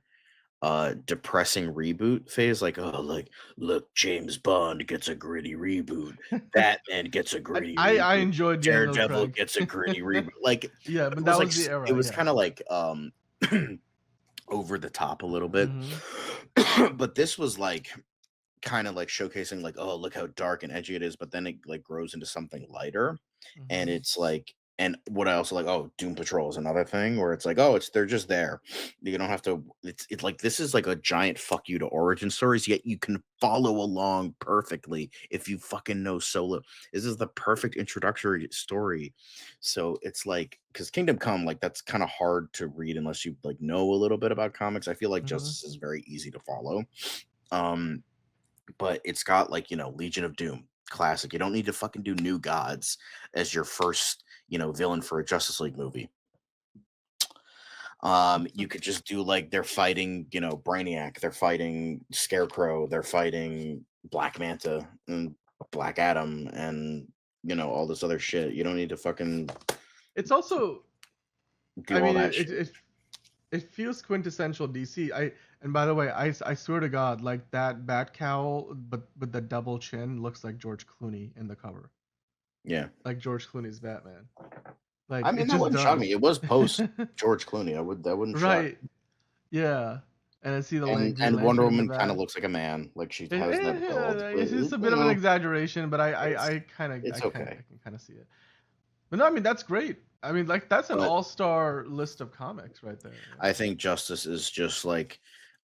depressing reboot phase, like, oh, like, look, James Bond gets a gritty reboot, Batman gets a I gritty I, I reboot, enjoyed Daniel Daredevil Craig. gets a gritty reboot. Like Yeah, it but was that like was the it era. was Yeah. kind of like over the top a little bit. Mhm. But this was like kind of like showcasing like, oh, look how dark and edgy it is, but then it like grows into something lighter. And Mhm. it's like, and what I also like, oh, Doom Patrol is another thing where it's like, oh, they're just there. You don't have to. It's like this is like a giant fuck you to origin stories. Yet you can follow along perfectly if you fucking know Solo. This is the perfect introductory story. So it's like because Kingdom Come, like that's kind of hard to read unless you like know a little bit about comics. I feel like Mhm. Justice is very easy to follow. Um, but it's got like Legion of Doom classic. You don't need to fucking do New Gods as your first villain for a Justice League movie. You could just do like they're fighting Brainiac, they're fighting Scarecrow, they're fighting Black Manta and Black Adam, and all this other shit. You don't need to fucking It's also, I do all mean, that it, shit. it it it feels quintessential DC. And by the way, I swear to God, like that bat cowl, but with the double chin, looks like George Clooney in the cover, Yeah, like George Clooney's Batman. I Like it mean that just wouldn't shock me. does. It was post George Clooney. That wouldn't shock. Right. Yeah. And I see the Green And Wonder Lantern in the Woman kind of back. looks like a man, like she has that build, but It's a bit of an exaggeration, but it's I kind of it's okay. I can kind of see it. But no, I mean that's great. I mean, like that's an But all-star list of comics right there. I think Justice is just like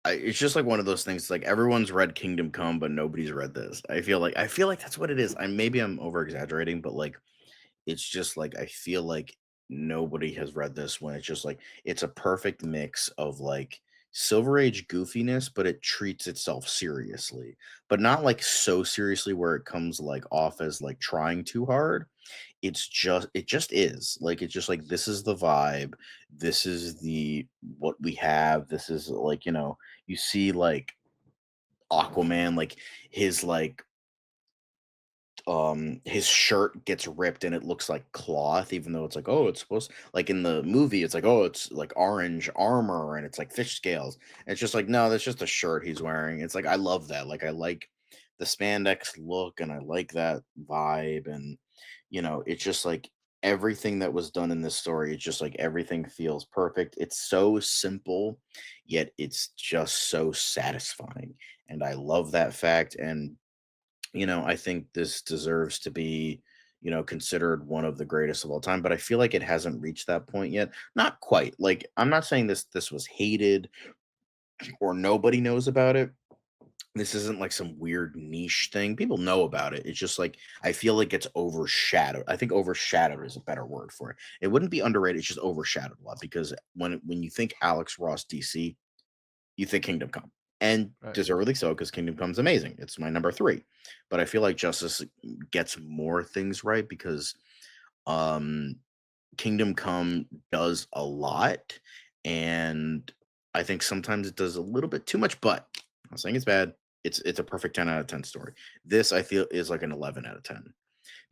it's just like one of those things. Like everyone's read Kingdom Come, but nobody's read this. I feel like that's what it is. Maybe I'm over exaggerating, but like it's just like I feel like nobody has read this when it's just like it's a perfect mix of like Silver Age goofiness, but it treats itself seriously, but not like so seriously where it comes like off as like trying too hard. It just is like it's just like this is the vibe, this is the what we have, this is like you see like Aquaman, like his like his shirt gets ripped and it looks like cloth, even though it's like, oh, it's supposed like in the movie it's like, oh, it's like orange armor and it's like fish scales, and it's just like, no, that's just a shirt he's wearing. It's like I love that, like I like the spandex look and I like that vibe, and it's just like everything that was done in this story, it's just like everything feels perfect. It's so simple, yet it's just so satisfying, and I love that fact. And I think this deserves to be, considered one of the greatest of all time, but I feel like it hasn't reached that point yet. Not quite. Like I'm not saying this was hated or nobody knows about it. This isn't like some weird niche thing. People know about it. It's just like I feel like it's overshadowed. I think overshadowed is a better word for it. It wouldn't be underrated, it's just overshadowed a lot because when you think Alex Ross DC, you think Kingdom Come, and Right. deservedly so because Kingdom Come's amazing. It's my number 3, but I feel like Justice gets more things right because um, Kingdom Come does a lot, and I think sometimes it does a little bit too much. But I'm not saying it's bad. It's a perfect 10 out of 10 story. This I feel is like an 11 out of 10.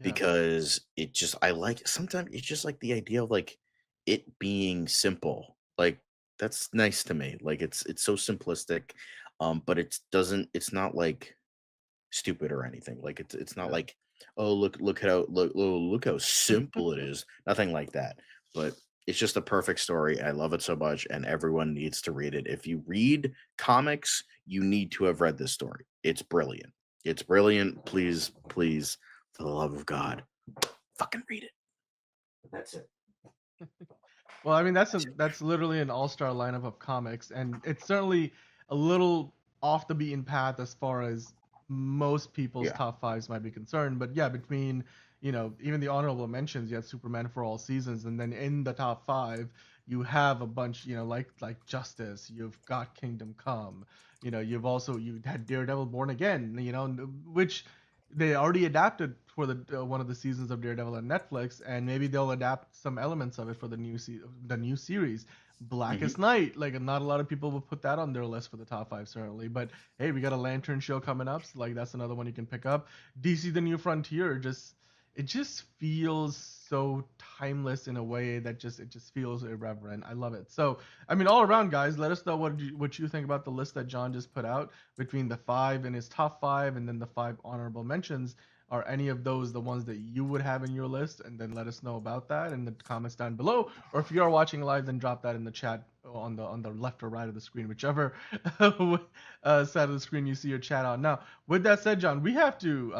Yeah. because it just I like sometimes it's just like the idea of like it being simple. Like that's nice to me. Like it's so simplistic, but it's not like stupid or anything. Like it's not Yeah. like, oh look how simple it is. Nothing like that. But it's just a perfect story. I love it so much, and everyone needs to read it. If you read comics, you need to have read this story. It's brilliant. It's brilliant. Please, please, for the love of God, fucking read it. That's it. Well, I mean That's it. that's literally an all-star lineup of comics, and it's certainly a little off the beaten path as far as most people's Yeah. top fives might be concerned. But yeah, between even the honorable mentions, you had Superman for all seasons, and then in the top five, you have a bunch, like Justice. You've got Kingdom Come. You had Daredevil Born Again. Which they already adapted for the one of the seasons of Daredevil on Netflix, and maybe they'll adapt some elements of it for the new series. Hmm. Blackest Night, like not a lot of people will put that on their list for the top five certainly, but hey, we got a Lantern show coming up, so like that's another one you can pick up. DC: The New Frontier, it just feels so timeless in a way that it just feels irreverent. I love it. So I mean, all around, guys, let us know what you think about the list that John just put out between the five in his top five and then the five honorable mentions. Are any of those the ones that you would have in your list? And then let us know about that in the comments down below. Or if you are watching live, then drop that in the chat on the left or right of the screen, whichever side of the screen you see your chat on. Now, with that said, John, we have to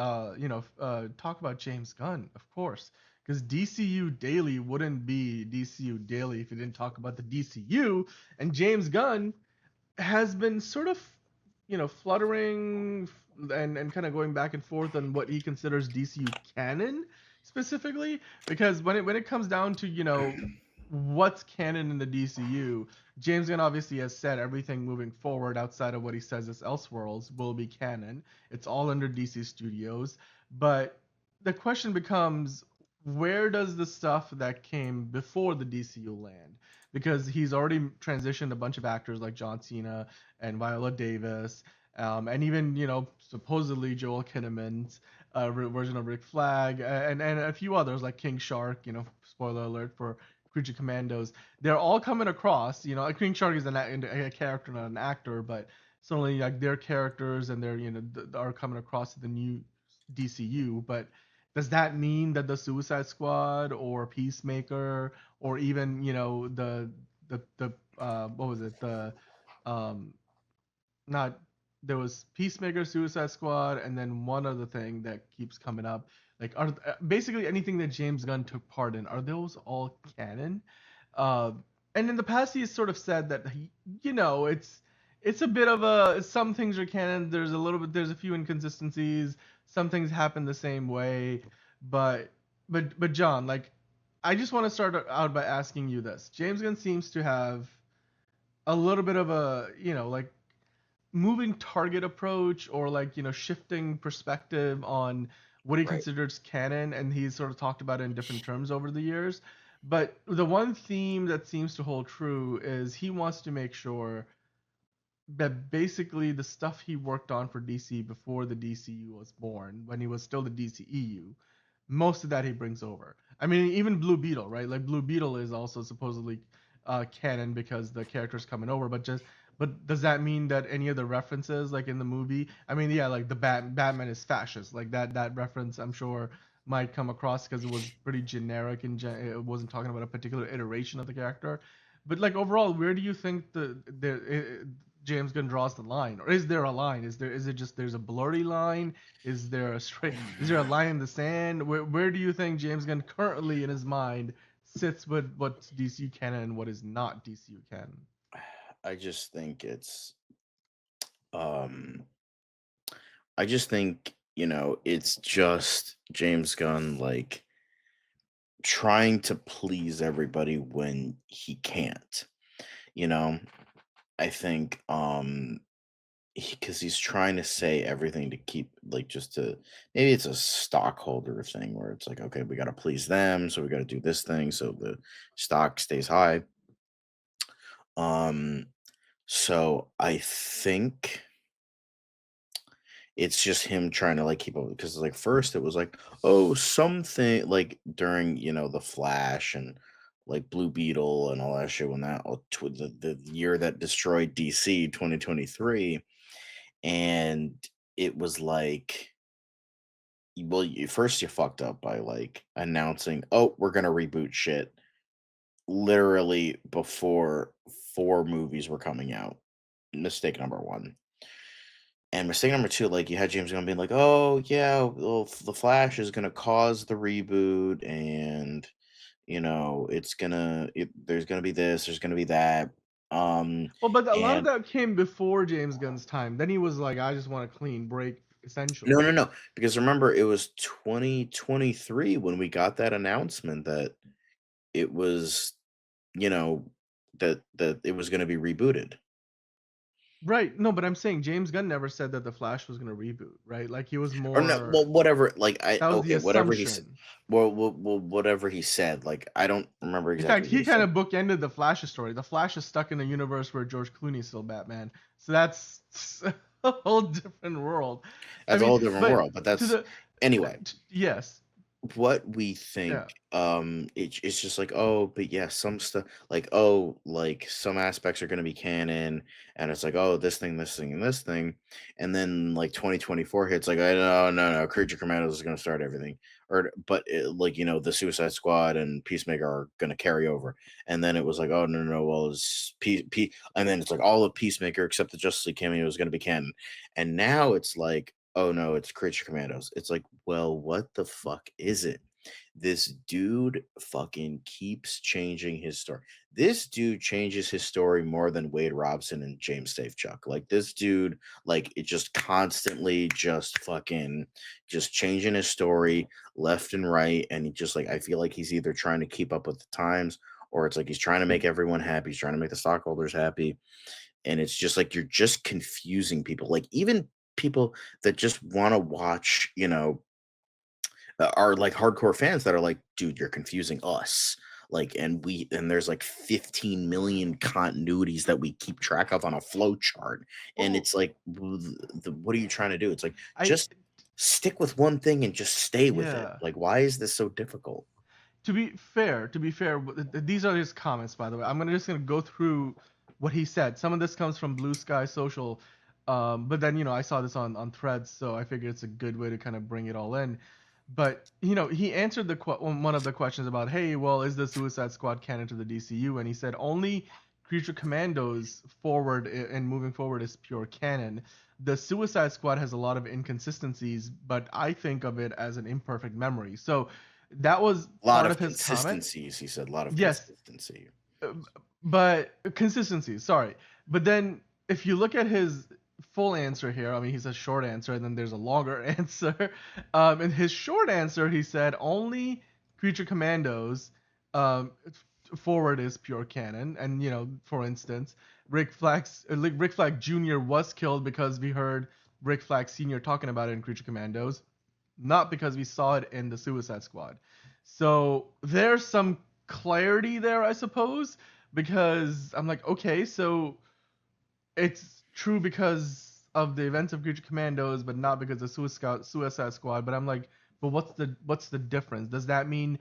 talk about James Gunn, of course, because DCU Daily wouldn't be DCU Daily if you didn't talk about the DCU. And James Gunn has been sort of, fluttering and kind of going back and forth on what he considers DCU canon specifically, because when it comes down to, what's canon in the DCU, James Gunn obviously has said everything moving forward outside of what he says is Elseworlds will be canon. It's all under DC Studios, but the question becomes, where does the stuff that came before the DCU land? Because he's already transitioned a bunch of actors like John Cena and Viola Davis, and even supposedly Joel Kinnaman's version of Rick Flag, and a few others like King Shark. Spoiler alert for Creature Commandos. They're all coming across. King Shark is a character, not an actor, but certainly like their characters and their are coming across to the new DCU. But does that mean that the Suicide Squad or Peacemaker or even the what was it, um not there was Peacemaker, Suicide Squad, and then one other thing that keeps coming up. Like, are basically anything that James Gunn took part in, are those all canon? Uh, and in the past, he's sort of said that it's a bit of some things are canon. There's a few inconsistencies. Some things happen the same way, but but John, like, I just want to start out by asking you this. James Gunn seems to have a little bit of a like moving target approach, or like shifting perspective on what he Right. considers canon, and he's sort of talked about it in different terms over the years. But the one theme that seems to hold true is he wants to make sure that basically the stuff he worked on for DC before the DCU was born, when he was still the DCEU, most of that he brings over. I mean, even Blue Beetle, right? Like Blue Beetle is also supposedly canon because the character's coming over. But does that mean that any of the references, like in the movie, I mean, yeah, like the Batman is fascist, like that reference, I'm sure might come across because it was pretty generic and it wasn't talking about a particular iteration of the character. But like overall, where do you think James Gunn draws the line, or is there a line? Is it just there's a blurry line? Is there a line in the sand? Where do you think James Gunn currently in his mind sits with what's DCU canon and what is not DCU canon? I just think um I just think, it's just James Gunn like trying to please everybody when he can't. You know, I think because he's trying to say everything to keep like just to maybe it's a stockholder thing where it's like, okay, we got to please them, so we got to do this thing so the stock stays high. Um so I think it's just him trying to like keep up because like first it was like, oh, something like during the Flash and like Blue Beetle and all that shit when the year that destroyed DC 2023, and it was like, well, first you fucked up by like announcing, oh, we're gonna reboot shit literally before four movies were coming out. Mistake number one. And mistake number two, like you had James Gunn being like, "Oh yeah, well, the Flash is gonna cause the reboot, and there's gonna be this, there's gonna be that." Well, but a lot of And that came before James Gunn's time. Then he was like, I just want a clean break, no, essentially. no, no, because remember it was 2023 when we got that announcement that it was, you know, that it was gonna be rebooted. Right. No, but I'm saying James Gunn never said that the Flash was gonna reboot, right? Like he was Or no, more well, whatever. Like I that was the okay, whatever he said. assumption. Well, whatever he said. Like I don't remember In fact, exactly what he he kind said. of bookended the Flash's story. The Flash is stuck in a universe where George Clooney's still Batman. So that's a whole different world. I That's a mean, whole different but world. But to that's the anyway. yes. What we Yeah. think, it's just like, oh, but yeah, some stuff like, oh, like some aspects are going to be canon, and it's like, oh, this thing and this thing, and then like 2024 hits, like, no, no, no, Creature Commandos is going to start everything. But like the Suicide Squad and Peacemaker are going to carry over, and then it was like, oh, no, no, no, well, it's and then it's like all of Peacemaker except the Justice League cameo is going to be canon, and now it's like, oh no, it's Creature Commandos. It's like, well, what the fuck is it? This dude fucking keeps changing his story. This dude changes his story more than Wade Robson and James Chuck. Like this dude, like it just constantly just fucking just changing his story left and right. And he just like I feel like he's either trying to keep up with the times or it's like he's trying to make everyone happy. He's trying to make the stockholders happy, and it's just like you're just confusing people. Like even people that just want to watch, are like hardcore fans that are like, dude, you're confusing us. Like, and there's like 15 million continuities that we keep track of on a flow chart, and Well, it's like, what are you trying to do? It's like I just stick with one thing and just stay with it. yeah. Like, why is this so difficult? To be fair, these are his comments, by the way. I'm just gonna go through what he said. Some of this comes from Blue Sky Social, but then I saw this on Threads, so I figured it's a good way to kind of bring it all in. But he answered one of the questions about, hey, well, is the Suicide Squad canon to the DCU? And he said only Creature Commandos and moving forward is pure canon. The Suicide Squad has a lot of inconsistencies, but I think of it as an imperfect memory. So that was A lot part of of his comment. consistencies, he said. A lot of Yes, consistency. uh, but consistency. Sorry, but then if you look at his full answer here, I mean, he says short answer, and then there's a longer answer. In his short answer, he said only Creature Commandos forward is pure canon, and for instance, Rick Flag Jr. was killed because we heard Rick Flag Sr. talking about it in Creature Commandos, not because we saw it in the Suicide Squad. So there's some clarity there, I suppose, because I'm like, okay, so it's true because of the events of Creature Commandos, but not because of Suicide Squad. But I'm like, but what's the difference? Does that mean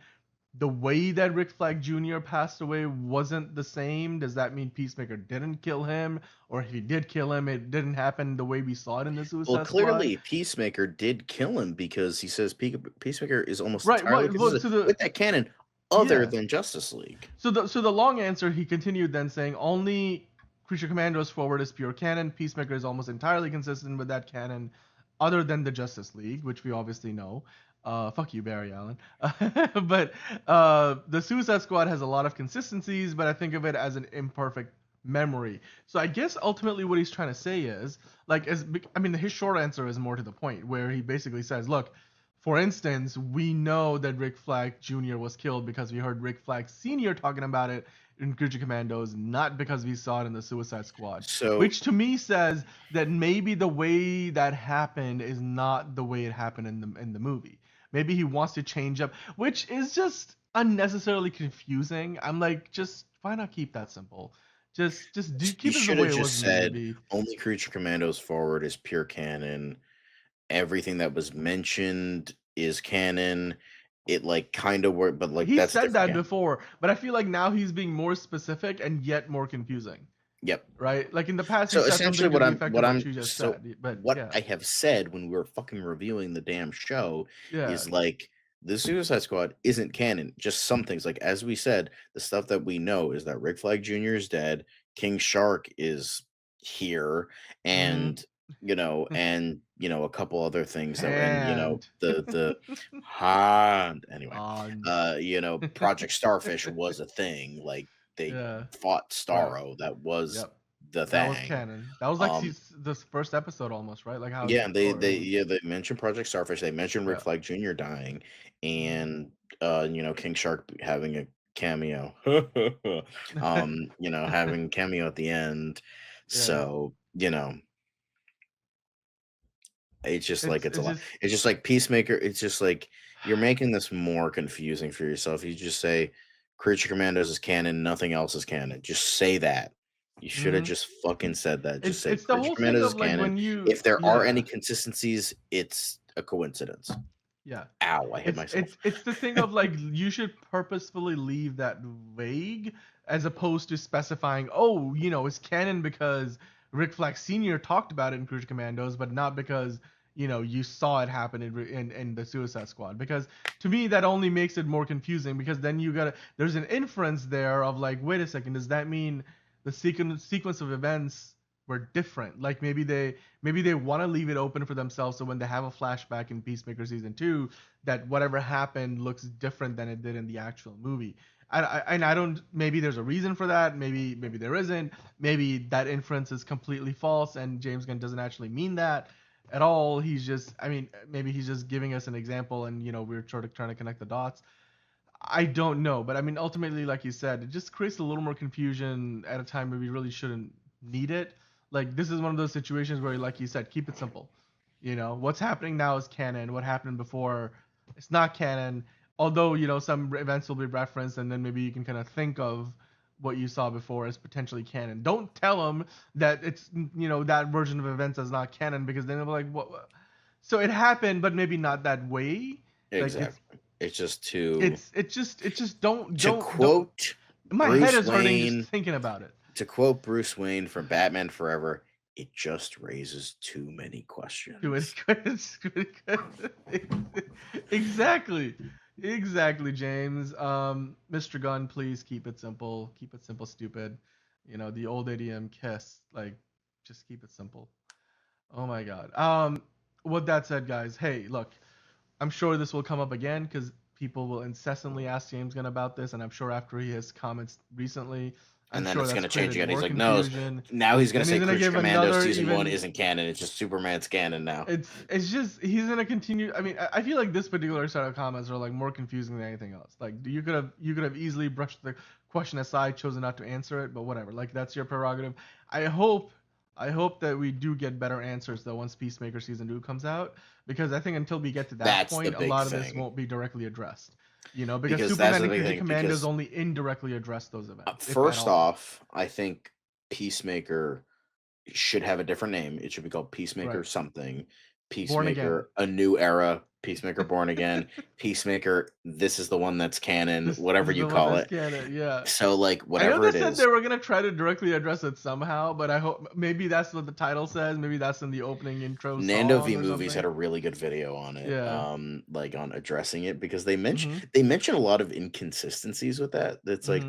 the way that Rick Flag Jr. passed away wasn't the same? Does that mean Peacemaker didn't kill him, or if he did kill him, it didn't happen the way we saw it in the Well, Suicide Squad? clearly Peacemaker did kill him because he says Peacemaker is almost Right. entirely Well, consistent to with the that canon other yeah. than Justice League. So the long answer, he continued then saying only Creature Commandos forward is pure canon. Peacemaker is almost entirely consistent with that canon, other than the Justice League, which we obviously know. Fuck you, Barry Allen. But the Suicide Squad has a lot of consistencies, but I think of it as an imperfect memory. So I guess ultimately what he's trying to say is, like, I mean, his short answer is more to the point, where he basically says, look, for instance, we know that Rick Flag Jr. was killed because we heard Rick Flag Sr. talking about it in Creature Commandos, not because we saw it in the Suicide Squad. So Which to me says that maybe the way that happened is not the way it happened in the movie. Maybe he wants to change up, which is just unnecessarily confusing. I'm like, just why not keep that simple? Just you keep it the should way have it just was meant to said be. only Creature Commandos forward is pure canon, everything that was mentioned is canon. It like kind of worked, but like He that's said different that canon. before, but I feel like now he's being more specific and yet more confusing, Yep. right? Like in the past, he So said essentially, something to the effect what of what I'm you just so said. But what yeah, I have said when we were fucking reviewing the damn show yeah, is like the Suicide Squad isn't canon. Just some things, like as we said, the stuff that we know is that Rick Flag Jr. is dead, King Shark is here, mm-hmm. and a couple other things that, and Hand. the anyway, On. Project Starfish was a thing. Like they Yeah, fought right. Starro. That was Yep. the That was thing. canon. That was like Um, this first episode almost, right? Like how yeah, or it was. they mentioned Project Starfish. They mentioned Rick Yeah. Flag Jr. dying, Mhm. and King Shark having a cameo. Having cameo at the end. Yeah. So it's just like it's a It's lot. just It's just like Peacemaker. It's just like you're making this more confusing for yourself. You just say Creature Commandos is canon, nothing else is canon. Just say that. You should have mhm. just fucking said that. Just say It's the Creature whole thing Commandos of is like canon. when you If there are any yeah. consistencies, it's a coincidence. Yeah. Ow, I hit myself. It's the thing of like you should purposefully leave that vague as opposed to specifying, oh, it's canon because Rick Flag Sr. talked about it in Cruise Commandos, but not because you saw it happen in the Suicide Squad. Because to me that only makes it more confusing because then there's an inference there of like, wait a second, does that mean the sequence of events were different? Like maybe they want to leave it open for themselves so when they have a flashback in Peacemaker season 2 that whatever happened looks different than it did in the actual movie. And I don't, maybe there's a reason for that, maybe there isn't, maybe that inference is completely false and James Gunn doesn't actually mean that at all. He's just, I mean, maybe he's just giving us an example and we're sort of trying to connect the dots. I don't know, but I mean, ultimately, like you said, it just creates a little more confusion at a time where we really shouldn't need it. Like this is one of those situations where, like you said, keep it simple. What's happening now is canon. What happened before, it's not canon. Although some events will be referenced, and then maybe you can kind of think of what you saw before as potentially canon. Don't tell them that it's that version of events is not canon because then they'll be like, what? So it happened, but maybe not that way. Like Exactly. It's just to it's just don't. quote My head Bruce is hurting just Wayne, thinking about it. from Batman Forever, it just raises too many Too many questions. questions. Exactly. Exactly, James. Mr. Gunn, please keep it simple. Keep it simple, stupid. The old idiom kiss. Like, just keep it simple. Oh my god. With that said, guys, hey, look, I'm sure this will come up again because people will incessantly ask James Gunn about this, and I'm sure after he has comments recently, I'm And then sure it's that's gonna change created again. He's more like, no, confusion. now he's gonna Then he's say gonna Creature give Commando another season one even. isn't canon. It's just Superman's canon now. It's just he's gonna continue. I mean, I feel like this particular set of comments are like more confusing than anything else. Like you could have easily brushed the question aside, chosen not to answer it, but whatever. Like that's your prerogative. I hope I hope that we do get better answers though once Peacemaker season 2 comes out because I think until we get to that That's the point, a big lot of this thing. won't be directly addressed. Because Because that's Superman the and big Creature thing. Commandos Because only indirectly address those events, if at first all. off, I think Peacemaker should have a different name. It should be called Peacemaker Right. something. Born Again. Peacemaker, a new era. Peacemaker Born Again. Peacemaker, this is the one that's canon, This whatever is you the one call that's it. canon. Yeah. So like I know whatever they it said they is. were gonna try to directly address it somehow, but I hope maybe that's what the title says. Maybe that's in the opening intro Nando song V or Movies had something. a really good video on it, Yeah. like on addressing it because Mhm. they mention a lot of inconsistencies with that. That's like,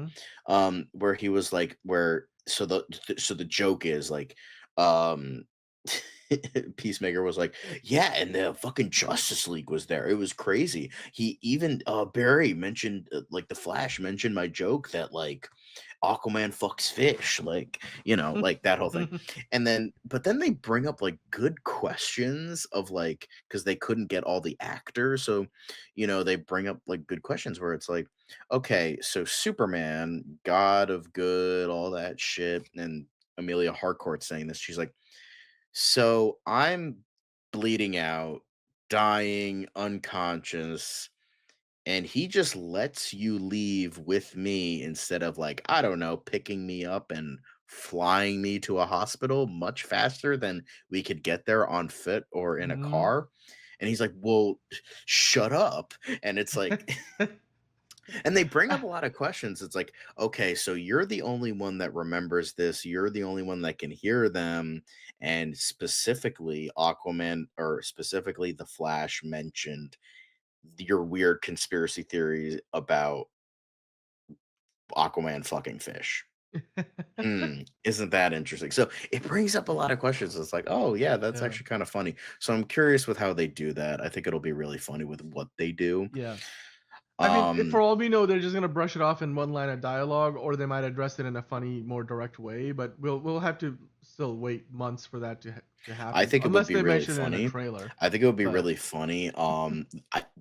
Mhm. where he was like, where so the joke is like, um, Peacemaker was like, yeah, and the fucking Justice League was there. It was crazy. He even Barry mentioned like the Flash mentioned my joke that like Aquaman fucks fish, like like that whole thing. And then, but then they bring up like good questions of like, because they couldn't get all the actors. So, they bring up like good questions where it's like, okay, so Superman, God of good, all that shit. And Amelia Harcourt saying this, she's like, so I'm bleeding out, dying, unconscious, and he just lets you leave with me instead of like, I don't know, picking me up and flying me to a hospital much faster than we could get there on foot or in a Mhm. car. And he's like, well, shut up. And it's like, and they bring up a lot of questions. It's like, okay, so you're the only one that remembers this. You're the only one that can hear them. And specifically, Aquaman or specifically the Flash mentioned your weird conspiracy theories about Aquaman fucking fish. Isn't that interesting? So it brings up a lot of questions. It's like, oh yeah, that's Yeah. actually kind of funny. So I'm curious with how they do that. I think it'll be really funny with what they do. Yeah. I mean, if for Um, all we know, they're just gonna brush it off in one line of dialogue, or they might address it in a funny, more direct way. But we'll have to still wait months for that to I happen, think it would unless be they really mention it in a funny. trailer. I think it would be But really funny.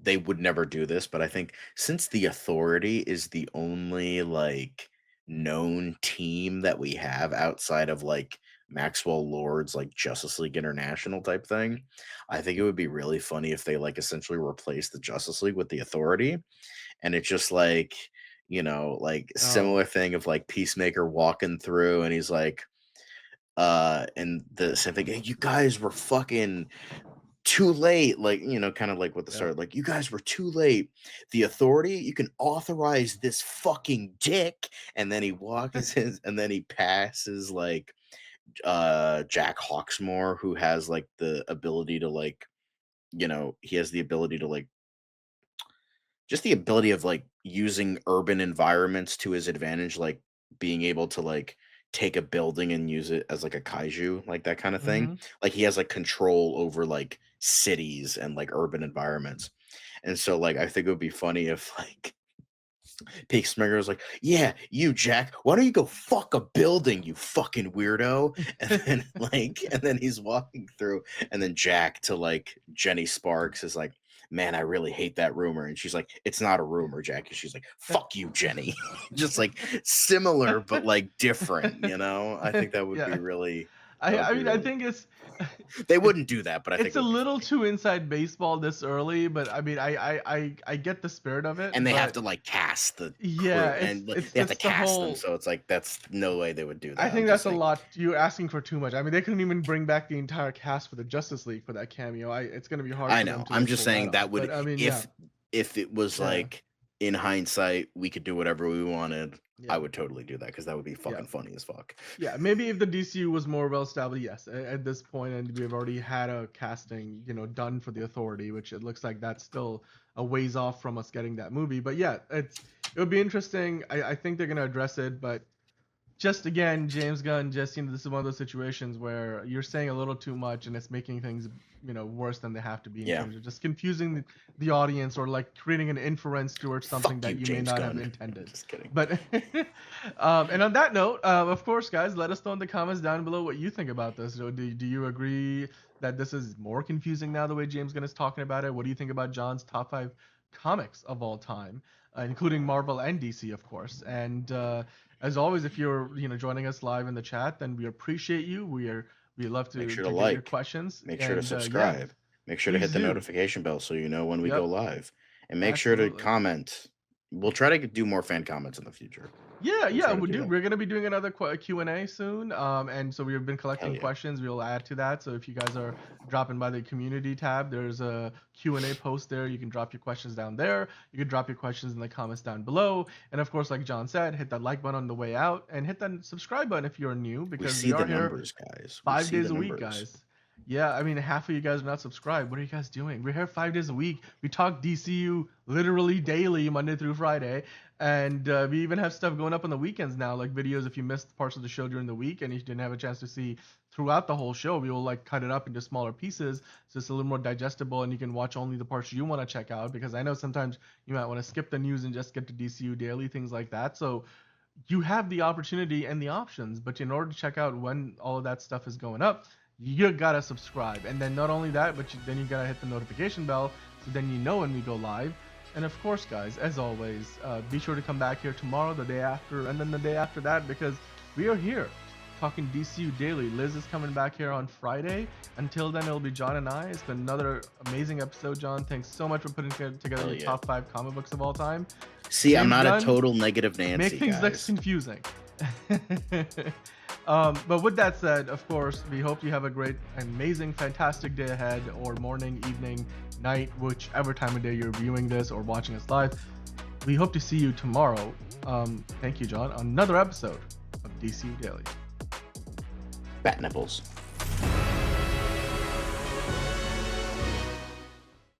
They would never do this, but I think since the Authority is the only like known team that we have outside of like Maxwell Lord's like Justice League International type thing, I think it would be really funny if they like essentially replace the Justice League with the Authority, and it's just like like oh similar thing of like Peacemaker walking through, and he's like and the same thing, "Hey, you guys were fucking too late," like kind of like what the yeah. start, like, "You guys were too late. The Authority, you can authorize this fucking dick," and then he walks his and then he passes like Jack Hawksmore, who has like the ability to like he has the ability to like just the ability of like using urban environments to his advantage, like being able to like take a building and use it as like a kaiju, like that kind of thing. Mm-hmm. Like he has like control over like cities and like urban environments. And so like I think it would be funny if like Peacemaker was like, "Yeah, you Jack, why don't you go fuck a building, you fucking weirdo?" And then and then he's walking through, and then Jack to like Jenny Sparks is like, "Man, I really hate that rumor." And she's like, "It's not a rumor, Jack." And she's like, "Fuck you, Jenny." Just like similar but like different. I think that would be Yeah. really I that would I be mean, I really think they it's wouldn't do that, but I think it's it a would be little funny. too inside baseball this early, but I mean, I get the spirit of it, And they have but to like cast the yeah, crew, and like, they have to it's the cast them, whole. so it's like that's no way they would do I that. I'm think just that's a saying. lot. You're asking for too much. I mean, they couldn't even bring back the entire cast for the Justice League for that cameo. It's gonna be hard I for them know. to I'm like just pull that saying off. that would But I mean, yeah, if it was yeah, like in hindsight we could do whatever we wanted, I yeah, would totally do that because that would be yeah. fucking funny as fuck. Yeah, maybe if the DCU was more well established, yes, at this point, and we've already had a casting, done for the Authority, which it looks like that's still a ways off from us getting that movie. But yeah, it would be interesting. I think they're gonna address it, but just again, James Gunn, just this is one of those situations where you're saying a little too much and it's making things worse than they have to be in Yeah. terms of just confusing the audience or like creating an inference towards something Fuck that you, you may James not have Gunn. intended. Just kidding. But and on that note, of course, guys, let us know in the comments down below what you think about this. Do you agree that this is more confusing now the way James Gunn is talking about it? What do you think about John's top 5 comics of all time, including Marvel and DC, of course? And as always, if you're joining us live in the chat, then we appreciate you. We love Make to sure to get your like, questions, make sure to and yeah, subscribe, make sure to hit please the do. notification bell so you know when we go Yep, live, and make sure to absolutely. comment. We'll try to do more fan comments in the future. Yeah, We'll yeah, try to we do do. that. We're gonna be doing another Q&A soon, and so we've been Hell collecting yeah. questions. We'll add to that. So if you guys are dropping by the community tab, there's a Q&A post there. You can drop your questions down there. You can drop your questions in the comments down below. And of course, like John said, hit that like button on the way out, and hit that subscribe button if you're new, We because see we the are here numbers, guys. We 5 see days the a week, numbers. guys. Yeah, I mean, half of you guys are not subscribed. What are you guys doing? We're here 5 days a week. We talk DCU literally daily, Monday through Friday, and we even have stuff going up on the weekends now, like videos if you missed parts of the show during the week and you didn't have a chance to see throughout the whole show. We will like cut it up into smaller pieces, so it's a little more digestible, and you can watch only the parts you want to check out. Because I know sometimes you might want to skip the news and just get to DCU daily, things like that. So you have the opportunity and the options, but in order to check out when all of that stuff is going up, you gotta subscribe. And then not only that, but then you gotta hit the notification bell, so then you know when we go live. And of course, guys, as always, be sure to come back here tomorrow, the day after, and then the day after that, because we are here talking DCU daily. Liz is coming back here on Friday. Until then, it'll be John and I. It's been another amazing episode, John. Thanks so much for putting together Hell your yeah. top 5 comic books of all time. See, I'm James not a Gunn, total negative make Nancy, things less guys. confusing. But with that said, of course, we hope you have a great, amazing, fantastic day ahead, or morning, evening, night, whichever time of day you're viewing this or watching us live. We hope to see you tomorrow. Thank you, John, on another episode of DCU Daily. Bat nipples.